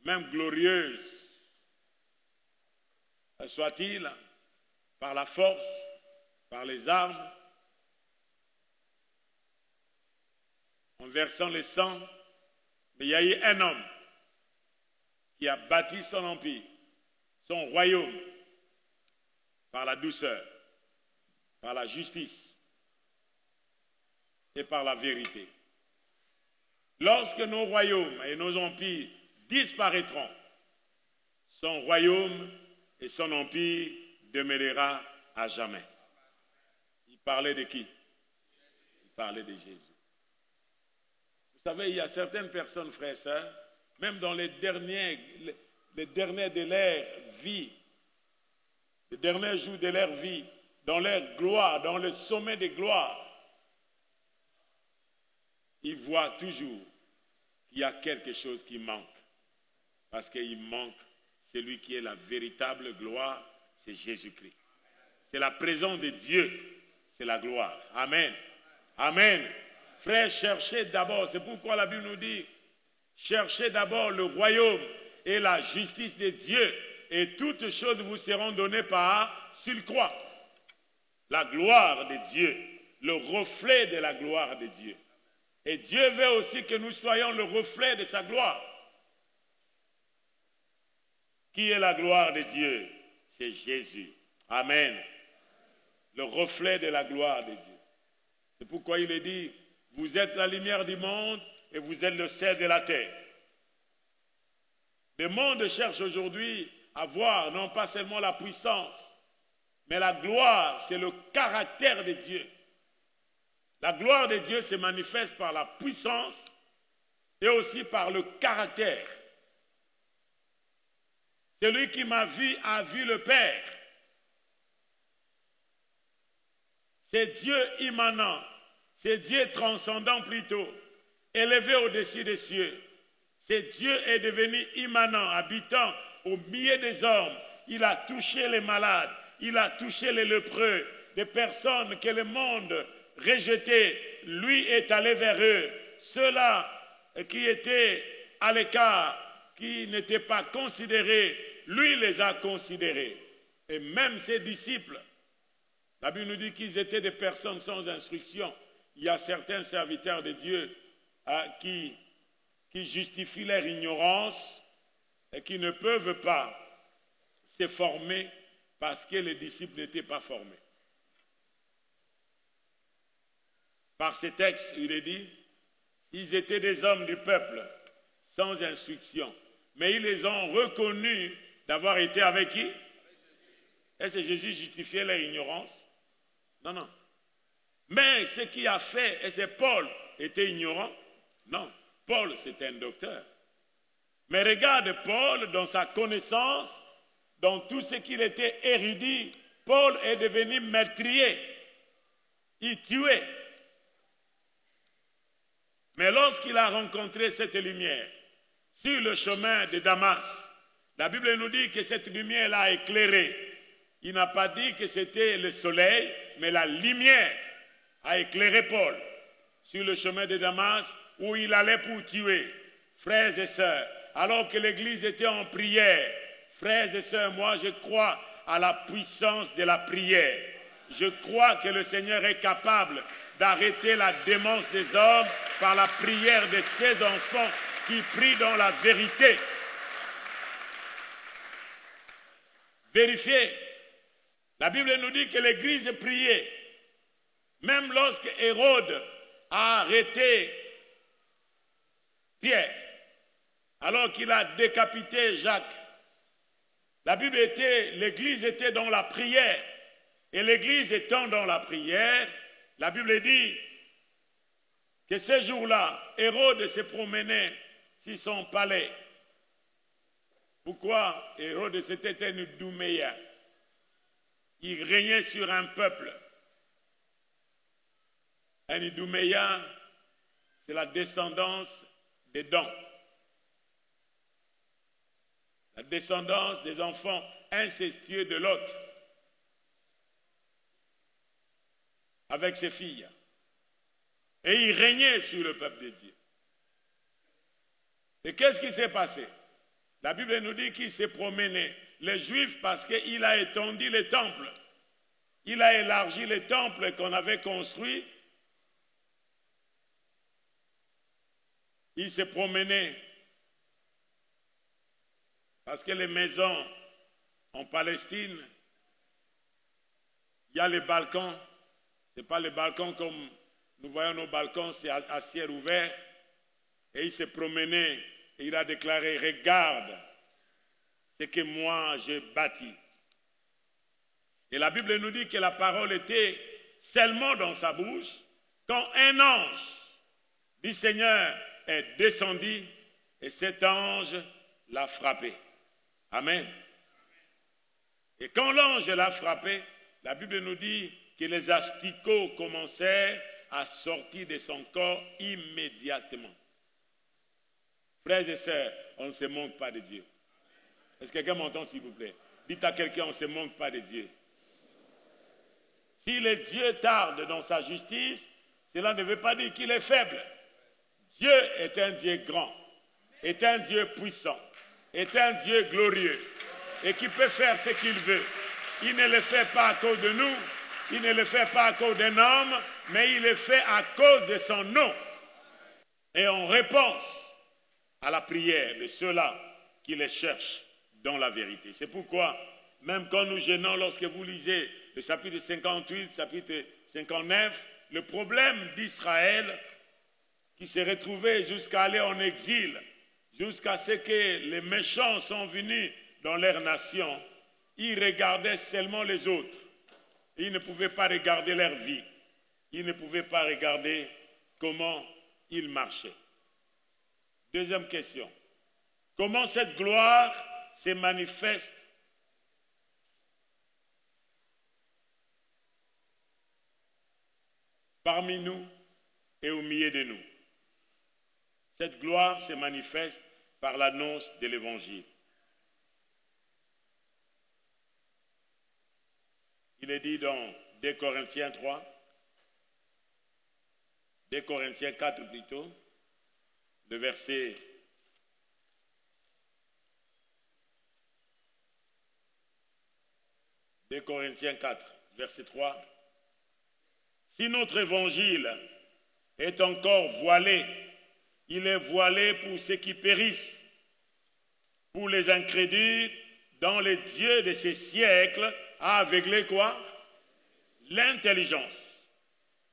même glorieuses, soit-il, par la force, par les armes, en versant le sang, mais il y a eu un homme qui a bâti son empire, son royaume, par la douceur, par la justice et par la vérité. Lorsque nos royaumes et nos empires disparaîtront, son royaume et son empire demeurera à jamais. Il parlait de qui? Il parlait de Jésus. Vous savez, il y a certaines personnes, frères et sœurs, même dans les derniers de leur vie, les derniers jours de leur vie, dans leur gloire, dans le sommet des gloires, ils voient toujours qu'il y a quelque chose qui manque. Parce qu'il manque celui qui est la véritable gloire, c'est Jésus-Christ. C'est la présence de Dieu, c'est la gloire. Amen. Amen. Frères, cherchez d'abord, c'est pourquoi la Bible nous dit, cherchez d'abord le royaume et la justice de Dieu, et toutes choses vous seront données par surcroît. La gloire de Dieu, le reflet de la gloire de Dieu. Et Dieu veut aussi que nous soyons le reflet de sa gloire. Qui est la gloire de Dieu? C'est Jésus. Amen. Le reflet de la gloire de Dieu. C'est pourquoi il est dit, vous êtes la lumière du monde et vous êtes le sel de la terre. Le monde cherche aujourd'hui à voir non pas seulement la puissance, mais la gloire, c'est le caractère de Dieu. La gloire de Dieu se manifeste par la puissance et aussi par le caractère. Celui qui m'a vu a vu le Père. C'est Dieu immanent, c'est Dieu transcendant plutôt, élevé au-dessus des cieux. C'est Dieu est devenu immanent, habitant au milieu des hommes. Il a touché les malades, il a touché les lépreux, des personnes que le monde rejetait. Lui est allé vers eux. Ceux-là qui étaient à l'écart, qui n'étaient pas considérés, lui les a considérés. Et même ses disciples, la Bible nous dit qu'ils étaient des personnes sans instruction. Il y a certains serviteurs de Dieu qui justifient leur ignorance et qui ne peuvent pas se former parce que les disciples n'étaient pas formés. Par ces textes, il est dit, ils étaient des hommes du peuple sans instruction, mais ils les ont reconnus d'avoir été avec qui? Est-ce que Jésus justifiait leur ignorance? Non, non. Mais ce qui a fait, est-ce que Paul était ignorant? Non. Paul, c'était un docteur. Mais regarde Paul, dans sa connaissance, dans tout ce qu'il était érudit, Paul est devenu meurtrier. Il tuait. Mais lorsqu'il a rencontré cette lumière sur le chemin de Damas, la Bible nous dit que cette lumière l'a éclairé. Il n'a pas dit que c'était le soleil, mais la lumière a éclairé Paul sur le chemin de Damas où il allait pour tuer. Frères et sœurs, alors que l'Église était en prière, frères et sœurs, moi je crois à la puissance de la prière. Je crois que le Seigneur est capable d'arrêter la démence des hommes par la prière de ses enfants qui prient dans la vérité. Vérifiez. La Bible nous dit que l'Église priait. Même lorsque Hérode a arrêté Pierre, alors qu'il a décapité Jacques, la Bible était, l'Église était dans la prière. Et l'Église étant dans la prière, la Bible dit que ce jour-là, Hérode se promenait sur son palais. Pourquoi? Hérode, c'était un Douméa. Il régnait sur un peuple. Un Idouméa, c'est la descendance des dons. La descendance des enfants incestueux de Lot. Avec ses filles. Et il régnait sur le peuple de Dieu. Et qu'est-ce qui s'est passé? La Bible nous dit qu'il s'est promené. Les Juifs, parce qu'il a étendu les temples. Il a élargi les temples qu'on avait construits. il s'est promené. Parce que les maisons en Palestine, il y a les balcons. Ce n'est pas les balcons comme nous voyons nos balcons, c'est à ciel ouvert. Et il s'est promené et il a déclaré, regarde ce que moi j'ai bâti. Et la Bible nous dit que la parole était seulement dans sa bouche quand un ange du Seigneur est descendu et cet ange l'a frappé. Amen. Et quand l'ange l'a frappé, la Bible nous dit que les asticots commencèrent à sortir de son corps immédiatement. Frères et sœurs, on ne se manque pas de Dieu. Est-ce que quelqu'un m'entend, s'il vous plaît? Dites à quelqu'un, on ne se manque pas de Dieu. Si le Dieu tarde dans sa justice, cela ne veut pas dire qu'il est faible. Dieu est un Dieu grand, est un Dieu puissant, est un Dieu glorieux et qui peut faire ce qu'il veut. Il ne le fait pas à cause de nous, il ne le fait pas à cause d'un homme, mais il le fait à cause de son nom. Et en réponse à la prière de ceux-là qui les cherchent dans la vérité. C'est pourquoi, même quand nous gênons, lorsque vous lisez le chapitre 58, chapitre 59, le problème d'Israël qui s'est retrouvé jusqu'à aller en exil, jusqu'à ce que les méchants sont venus dans leur nation, ils regardaient seulement les autres. Ils ne pouvaient pas regarder leur vie. Ils ne pouvaient pas regarder comment ils marchaient. Deuxième question. Comment cette gloire se manifeste parmi nous et au milieu de nous? Cette gloire se manifeste par l'annonce de l'Évangile. Il est dit dans 2 Corinthiens 3, 2 Corinthiens 4 plutôt, le verset 2 Corinthiens 4, verset 3. Si notre évangile est encore voilé, il est voilé pour ceux qui périssent, pour les incrédules, dont le Dieu de ces siècles a aveuglé quoi? L'intelligence,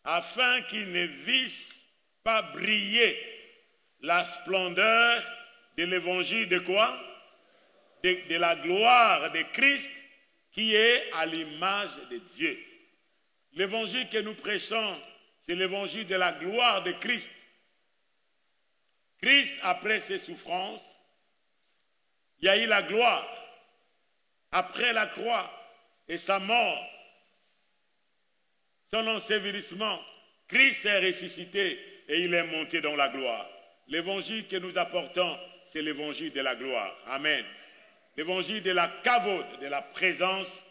afin qu'ils ne vissent pas briller la splendeur de l'évangile de quoi? De la gloire de Christ qui est à l'image de Dieu. L'évangile que nous prêchons, c'est l'évangile de la gloire de Christ. Christ, après ses souffrances, il y a eu la gloire. Après la croix et sa mort, son ensevelissement, Christ est ressuscité et il est monté dans la gloire. L'évangile que nous apportons, c'est l'évangile de la gloire. Amen. L'évangile de la kavod, de la présence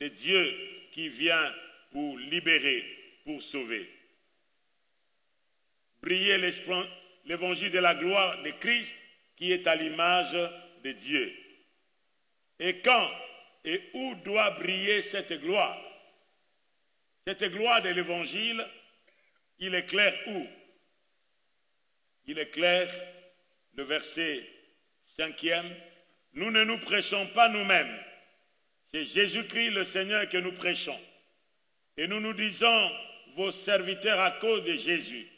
de Dieu qui vient pour libérer, pour sauver. Briller l'évangile de la gloire de Christ qui est à l'image de Dieu. Et quand et où doit briller cette gloire? Cette gloire de l'évangile, il est clair où? Il est clair, le verset 5e, nous ne nous prêchons pas nous-mêmes, c'est Jésus-Christ le Seigneur que nous prêchons. Et nous nous disons vos serviteurs à cause de Jésus.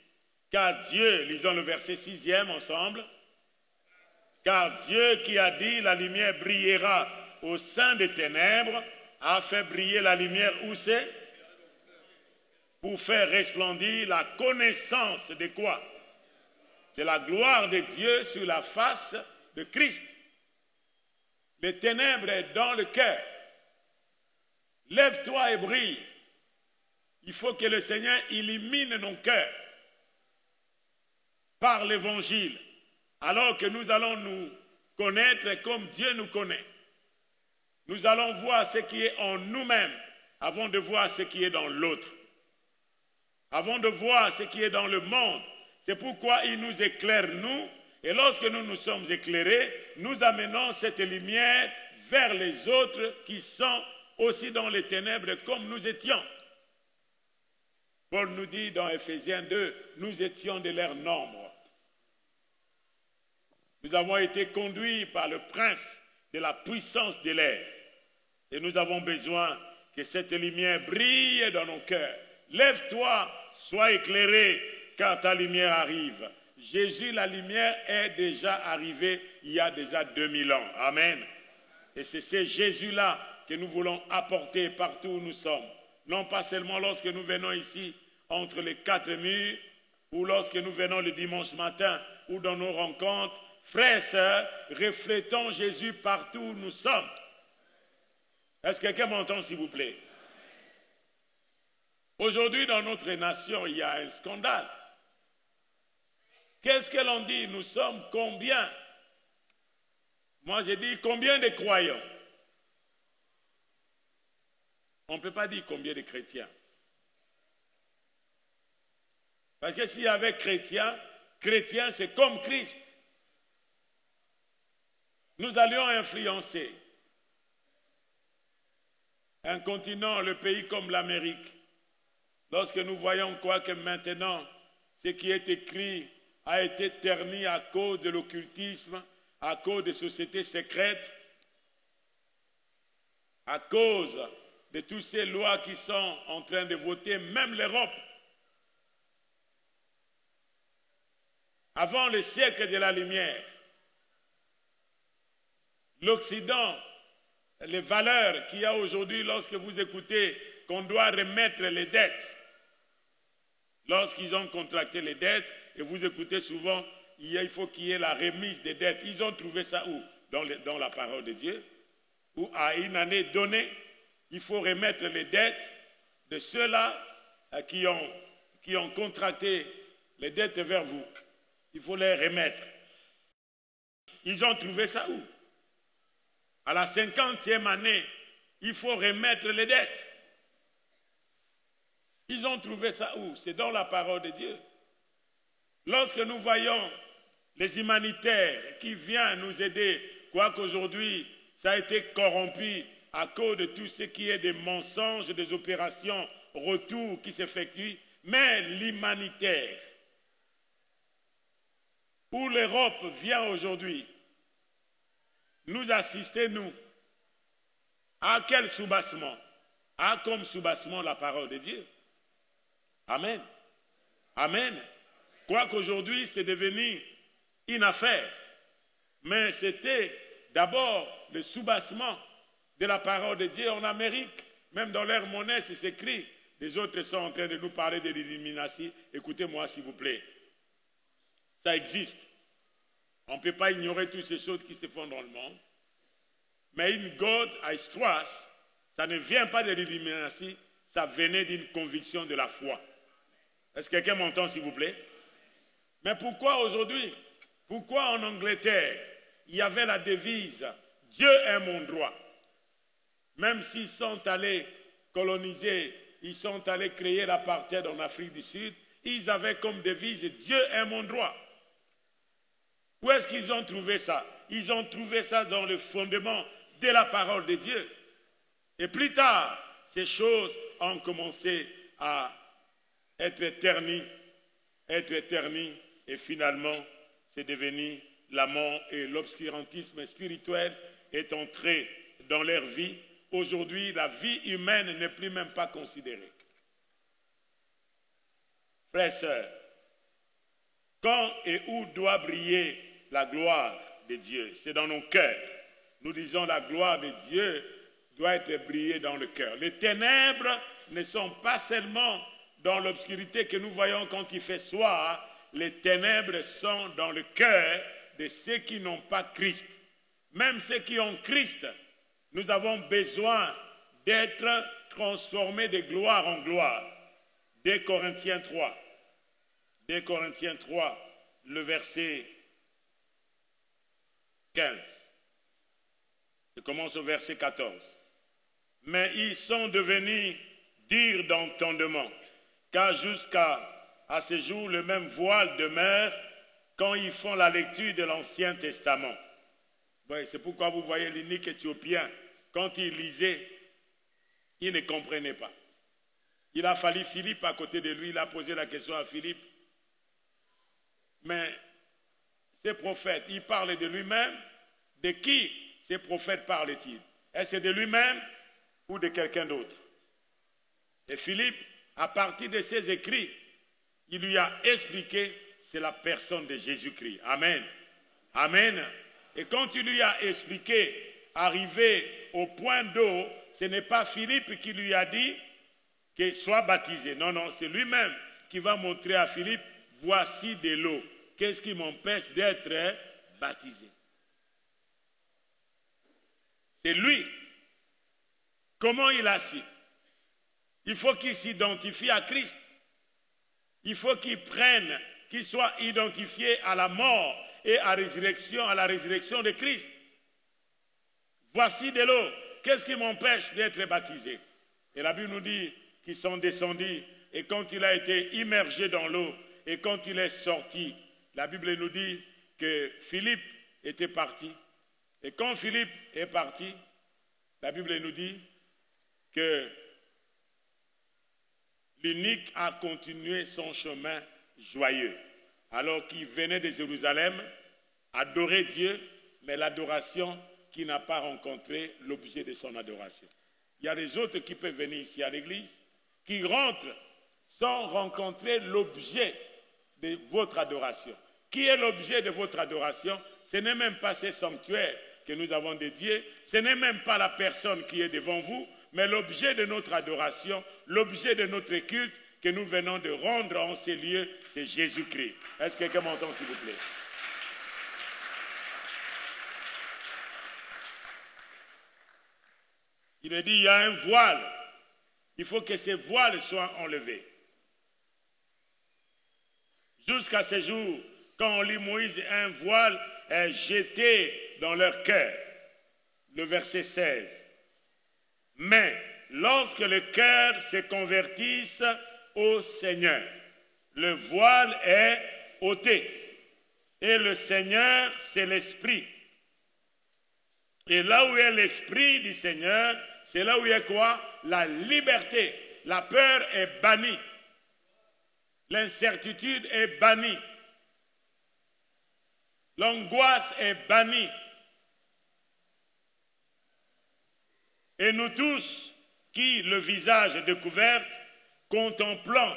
Car Dieu, lisons le verset 6e ensemble, car Dieu qui a dit la lumière brillera au sein des ténèbres, a fait briller la lumière où c'est? Pour faire resplendir la connaissance de quoi? De la gloire de Dieu sur la face de Christ. Les ténèbres sont dans le cœur. Lève-toi et brille. Il faut que le Seigneur illumine nos cœurs par l'évangile, alors que nous allons nous connaître comme Dieu nous connaît. Nous allons voir ce qui est en nous-mêmes avant de voir ce qui est dans l'autre. Avant de voir ce qui est dans le monde. C'est pourquoi il nous éclaire, nous, et lorsque nous nous sommes éclairés, nous amenons cette lumière vers les autres qui sont aussi dans les ténèbres comme nous étions. Paul nous dit dans Éphésiens 2, nous étions de leur nombre. nous avons été conduits par le prince de la puissance de l'air. Et nous avons besoin que cette lumière brille dans nos cœurs. Lève-toi, sois éclairé, car ta lumière arrive. Jésus, la lumière, est déjà arrivée il y a déjà 2000 ans. Amen. Et c'est ce Jésus-là que nous voulons apporter partout où nous sommes. Non pas seulement lorsque nous venons ici, entre les quatre murs, ou lorsque nous venons le dimanche matin, ou dans nos rencontres. Frères et sœurs, reflétons Jésus partout où nous sommes. Est-ce que quelqu'un m'entend, s'il vous plaît? Aujourd'hui, dans notre nation, il y a un scandale. Qu'est-ce que l'on dit? Nous sommes combien? Moi, j'ai dit combien de croyants? On ne peut pas dire combien de chrétiens. Parce que s'il y avait chrétien, c'est comme Christ. Nous allions influencer un continent, le pays comme l'Amérique. Lorsque nous voyons quoi que maintenant, ce qui est écrit a été terni à cause de l'occultisme, à cause des sociétés secrètes, à cause de toutes ces lois qui sont en train de voter, même l'Europe. Avant le siècle de la lumière, l'Occident, les valeurs qu'il y a aujourd'hui lorsque vous écoutez qu'on doit remettre les dettes, lorsqu'ils ont contracté les dettes, et vous écoutez souvent, il faut qu'il y ait la remise des dettes. Ils ont trouvé ça où? Dans la parole de Dieu, où à une année donnée, il faut remettre les dettes de ceux-là qui ont contracté les dettes vers vous. Il faut les remettre. Ils ont trouvé ça où? À la 50e année, il faut remettre les dettes. Ils ont trouvé ça où? C'est dans la parole de Dieu. Lorsque nous voyons les humanitaires qui viennent nous aider, quoique aujourd'hui ça a été corrompu à cause de tout ce qui est des mensonges, des opérations retour qui s'effectuent, mais l'humanitaire, où l'Europe vient aujourd'hui nous assister, nous, à quel soubassement? À comme soubassement la parole de Dieu. Amen. Amen. Quoiqu'aujourd'hui c'est devenu une affaire, mais c'était d'abord le soubassement de la parole de Dieu en Amérique. Même dans leur monnaie, c'est écrit. Les autres sont en train de nous parler de l'illumination. Écoutez-moi, s'il vous plaît. Ça existe. On ne peut pas ignorer toutes ces choses qui se font dans le monde. Mais une God I trust, ça ne vient pas de l'illumination, ça venait d'une conviction de la foi. Est-ce que quelqu'un m'entend, s'il vous plaît? Mais pourquoi aujourd'hui? Pourquoi en Angleterre, il y avait la devise « Dieu est mon droit ». Même s'ils sont allés coloniser, ils sont allés créer l'apartheid en Afrique du Sud, ils avaient comme devise « Dieu est mon droit ». Où est-ce qu'ils ont trouvé ça? Ils ont trouvé ça dans le fondement de la parole de Dieu. Et plus tard, ces choses ont commencé à être ternies, et finalement, c'est devenu la mort et l'obscurantisme spirituel est entré dans leur vie. Aujourd'hui, la vie humaine n'est plus même pas considérée. Frères et sœurs, quand et où doit briller la gloire de Dieu? C'est dans nos cœurs. Nous disons la gloire de Dieu doit être brillée dans le cœur. Les ténèbres ne sont pas seulement dans l'obscurité que nous voyons quand il fait soir. Les ténèbres sont dans le cœur de ceux qui n'ont pas Christ. Même ceux qui ont Christ, nous avons besoin d'être transformés de gloire en gloire. 2 Corinthiens 3. 2 Corinthiens 3, le verset 15. Je commence au verset 14. Mais ils sont devenus durs d'entendement, car jusqu'à ce jour, le même voile demeure quand ils font la lecture de l'Ancien Testament. Ouais, c'est pourquoi vous voyez l'unique Éthiopien, quand il lisait, il ne comprenait pas. Il a fallu Philippe à côté de lui, il a posé la question à Philippe. Mais ces prophètes, il parle de lui-même. De qui ces prophètes parlent-ils? Est-ce de lui-même ou de quelqu'un d'autre? Et Philippe, à partir de ses écrits, il lui a expliqué, c'est la personne de Jésus-Christ. Amen. Amen. Et quand il lui a expliqué, arrivé au point d'eau, ce n'est pas Philippe qui lui a dit qu'il soit baptisé. Non, non, c'est lui-même qui va montrer à Philippe, voici de l'eau. Qu'est-ce qui m'empêche d'être baptisé? C'est lui. Comment il a su? Il faut qu'il s'identifie à Christ. Il faut qu'il prenne, qu'il soit identifié à la mort et à la résurrection de Christ. Voici de l'eau. Qu'est-ce qui m'empêche d'être baptisé? Et la Bible nous dit qu'ils sont descendus et quand il a été immergé dans l'eau et quand il est sorti, la Bible nous dit que Philippe était parti. Et quand Philippe est parti, la Bible nous dit que l'unique a continué son chemin joyeux, alors qu'il venait de Jérusalem adorer Dieu, mais l'adoration qui n'a pas rencontré l'objet de son adoration. Il y a des autres qui peuvent venir ici à l'église, qui rentrent sans rencontrer l'objet de votre adoration. Qui est l'objet de votre adoration? Ce n'est même pas ce sanctuaire que nous avons dédié, ce n'est même pas la personne qui est devant vous, mais l'objet de notre adoration, l'objet de notre culte que nous venons de rendre en ces lieux, c'est Jésus-Christ. Est-ce que quelqu'un m'entend, s'il vous plaît? Il est dit, il y a un voile. Il faut que ces voiles soient enlevés. Jusqu'à ce jour, quand on lit Moïse, un voile est jeté dans leur cœur. Le verset 16. Mais lorsque le cœur se convertisse au Seigneur, le voile est ôté. Et le Seigneur, c'est l'Esprit. Et là où est l'Esprit du Seigneur, c'est là où il y a quoi? La liberté. La peur est bannie. L'incertitude est bannie. L'angoisse est bannie. Et nous tous, qui, le visage découvert, contemplant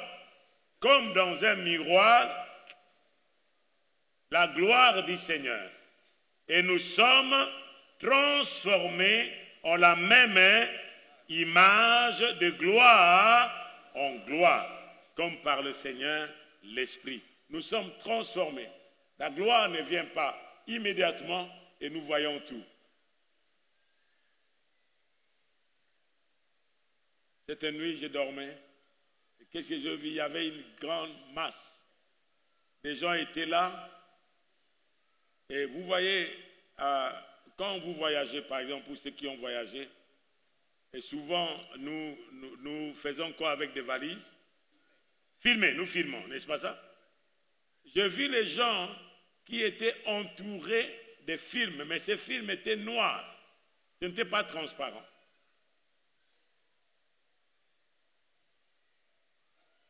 comme dans un miroir la gloire du Seigneur, et nous sommes transformés en la même image de gloire en gloire, comme par le Seigneur l'Esprit. Nous sommes transformés. La gloire ne vient pas immédiatement et nous voyons tout. Cette nuit, je dormais. Et qu'est-ce que je vis? Il y avait une grande masse. Des gens étaient là. Et vous voyez, quand vous voyagez, par exemple, pour ceux qui ont voyagé, et souvent, nous faisons quoi avec des valises? Filmer, nous filmons, n'est-ce pas ça? J'ai vu les gens qui étaient entourés de films, mais ces films étaient noirs. Ce n'était pas transparent.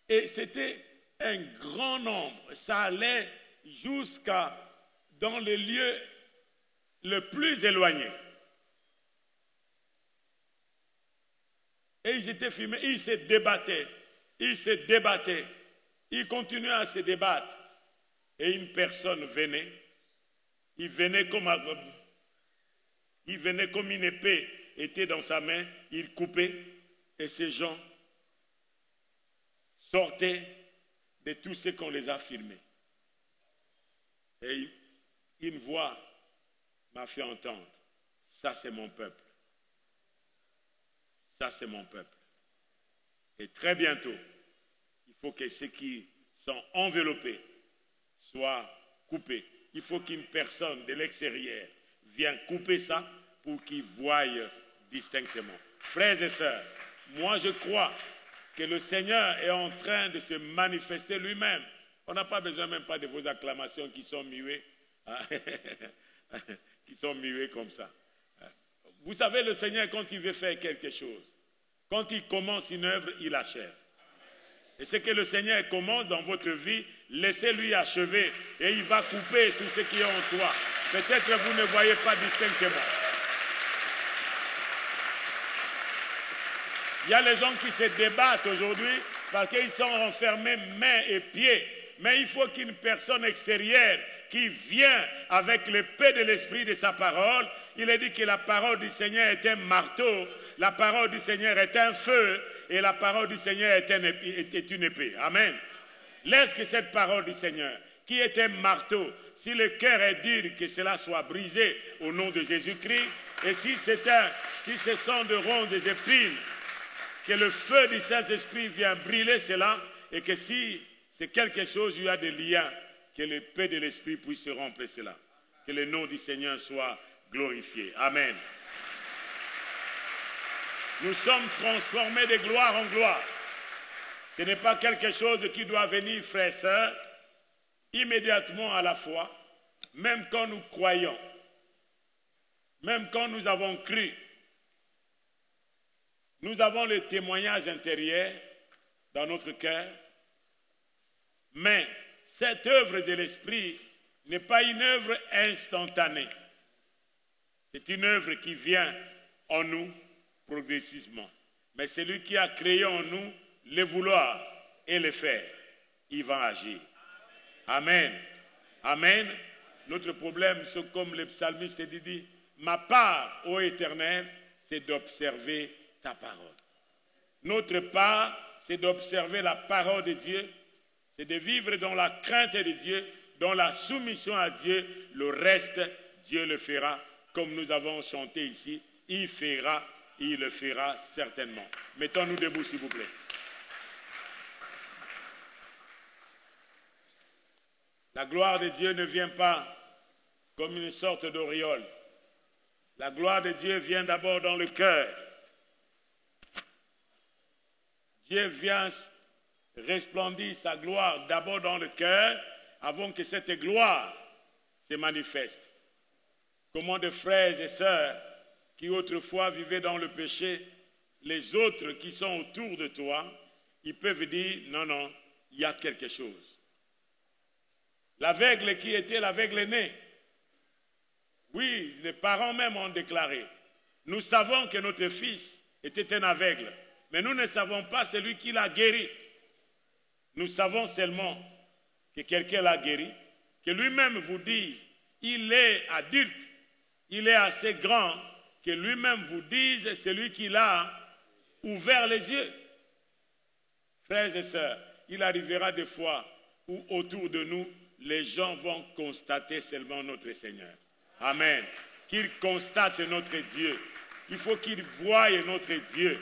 Et c'était un grand nombre. Ça allait jusqu'à dans les lieux le plus éloignés. Et ils étaient filmés, ils se débattaient, ils continuaient à se débattre. Et une personne venait, il venait comme une épée était dans sa main, il coupait, et ces gens sortaient de tout ce qu'on les a filmés. Et une voix m'a fait entendre, ça c'est mon peuple. Ça c'est mon peuple. Et très bientôt, il faut que ceux qui sont enveloppés soient coupés. Il faut qu'une personne de l'extérieur vienne couper ça pour qu'ils voient distinctement. Frères et sœurs, moi je crois que le Seigneur est en train de se manifester lui-même. On n'a pas besoin même pas de vos acclamations qui sont muées, qui sont muées comme ça. Vous savez, le Seigneur, quand il veut faire quelque chose, quand il commence une œuvre, il achève. Et ce que le Seigneur commence dans votre vie, laissez-lui achever. Et il va couper tout ce qui est en toi. Peut-être que vous ne voyez pas distinctement. Il y a les gens qui se débattent aujourd'hui parce qu'ils sont enfermés mains et pieds. Mais il faut qu'une personne extérieure qui vient avec l'épée de l'esprit de sa parole, il est dit que la parole du Seigneur est un marteau, la parole du Seigneur est un feu et la parole du Seigneur est une épée. Amen. Laisse que cette parole du Seigneur, qui est un marteau, si le cœur est dur, que cela soit brisé au nom de Jésus-Christ. Et si ce sont de rondes des épines, que le feu du Saint-Esprit vient brûler cela, et que si c'est quelque chose, il y a des liens, que l'épée de l'Esprit puisse remplir cela. Que le nom du Seigneur soit glorifié. Amen. Nous sommes transformés de gloire en gloire. Ce n'est pas quelque chose qui doit venir, frères et sœurs, immédiatement à la foi, même quand nous croyons, même quand nous avons cru. Nous avons le témoignage intérieur dans notre cœur, mais cette œuvre de l'Esprit n'est pas une œuvre instantanée. C'est une œuvre qui vient en nous progressivement. Mais celui qui a créé en nous le vouloir et le faire, il va agir. Amen. Amen. Notre problème, c'est comme le psalmiste dit, ma part, ô Éternel, c'est d'observer ta parole. Notre part, c'est d'observer la parole de Dieu, c'est de vivre dans la crainte de Dieu, dans la soumission à Dieu. Le reste, Dieu le fera, comme nous avons chanté ici. Il fera, il le fera certainement. Mettons-nous debout, s'il vous plaît. La gloire de Dieu ne vient pas comme une sorte d'auréole. La gloire de Dieu vient d'abord dans le cœur. Dieu vient resplendir sa gloire d'abord dans le cœur avant que cette gloire se manifeste. Comment des frères et sœurs qui autrefois vivaient dans le péché, les autres qui sont autour de toi, ils peuvent dire non, non, il y a quelque chose. L'aveugle qui était l'aveugle né, oui, les parents même ont déclaré, nous savons que notre fils était un aveugle, mais nous ne savons pas celui qui l'a guéri. Nous savons seulement que quelqu'un l'a guéri, que lui-même vous dise, il est adulte, il est assez grand, que lui-même vous dise, celui qui l'a ouvert les yeux. Frères et sœurs, il arrivera des fois où autour de nous, les gens vont constater seulement notre Seigneur. Amen. Qu'ils constatent notre Dieu. Il faut qu'ils voient notre Dieu.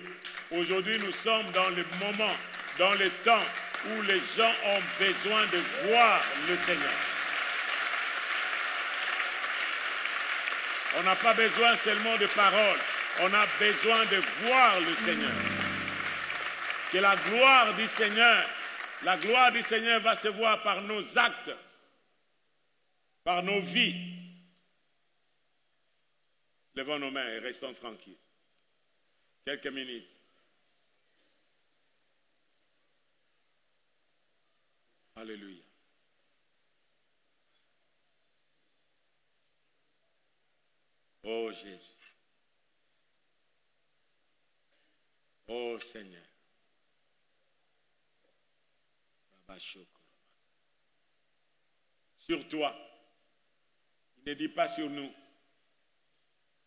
Aujourd'hui, nous sommes dans le moment, dans le temps où les gens ont besoin de voir le Seigneur. On n'a pas besoin seulement de paroles, on a besoin de voir le Seigneur. Que la gloire du Seigneur va se voir par nos actes, par nos vies. Levons nos mains et restons tranquilles. Quelques minutes. Alléluia. Oh Jésus. Oh Seigneur. Sur toi. Il ne dit pas sur nous.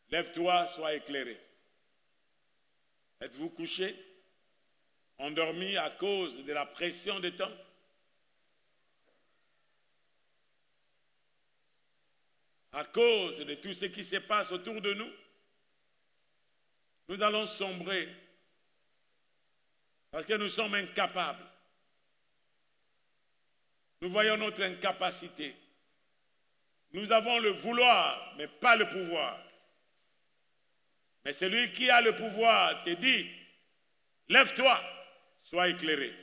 Lève-toi, sois éclairé. Êtes-vous couché, endormi à cause de la pression des temps? À cause de tout ce qui se passe autour de nous? Nous allons sombrer parce que nous sommes incapables. Nous voyons notre incapacité. Nous avons le vouloir, mais pas le pouvoir. Mais celui qui a le pouvoir te dit, lève-toi, sois éclairé,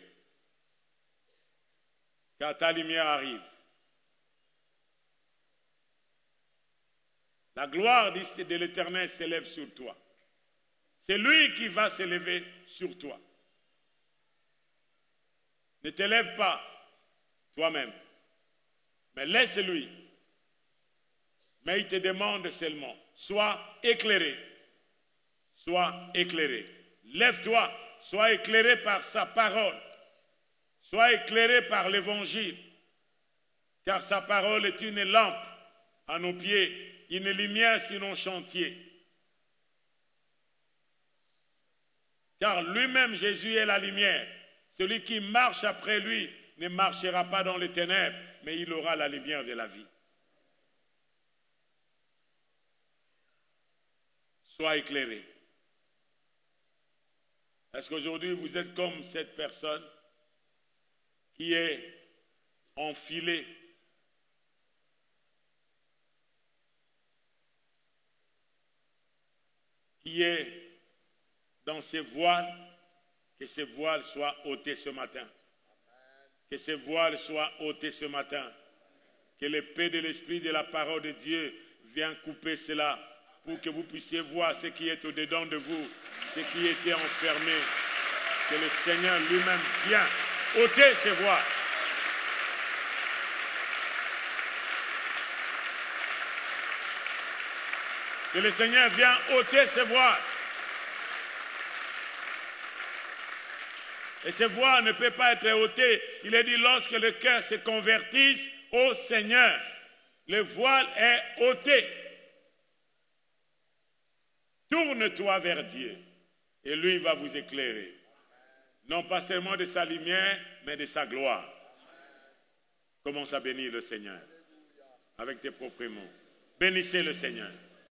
car ta lumière arrive. La gloire de l'Éternel s'élève sur toi. C'est lui qui va s'élever sur toi. Ne t'élève pas toi-même, mais laisse-lui. Mais il te demande seulement, sois éclairé. Sois éclairé. Lève-toi, sois éclairé par sa parole. Sois éclairé par l'évangile. Car sa parole est une lampe à nos pieds, une lumière sur nos chantiers. Car lui-même, Jésus est la lumière. Celui qui marche après lui ne marchera pas dans les ténèbres, mais il aura la lumière de la vie. Sois éclairé. Est-ce qu'aujourd'hui vous êtes comme cette personne qui est enfilée qui est dans ses voiles, que ces voiles soient ôtés ce matin. Que ces voiles soient ôtés ce matin. Que l'épée de l'Esprit de la parole de Dieu vienne couper cela pour que vous puissiez voir ce qui est au-dedans de vous, ce qui était enfermé. Que le Seigneur lui-même vienne ôter ces voiles. Que le Seigneur vienne ôter ces voiles. Et ces voiles ne peuvent pas être ôtées. Il est dit lorsque le cœur se convertisse au Seigneur, le voile est ôté. Tourne-toi vers Dieu et lui va vous éclairer. Non pas seulement de sa lumière, mais de sa gloire. Commence à bénir le Seigneur avec tes propres mots. Bénissez le Seigneur.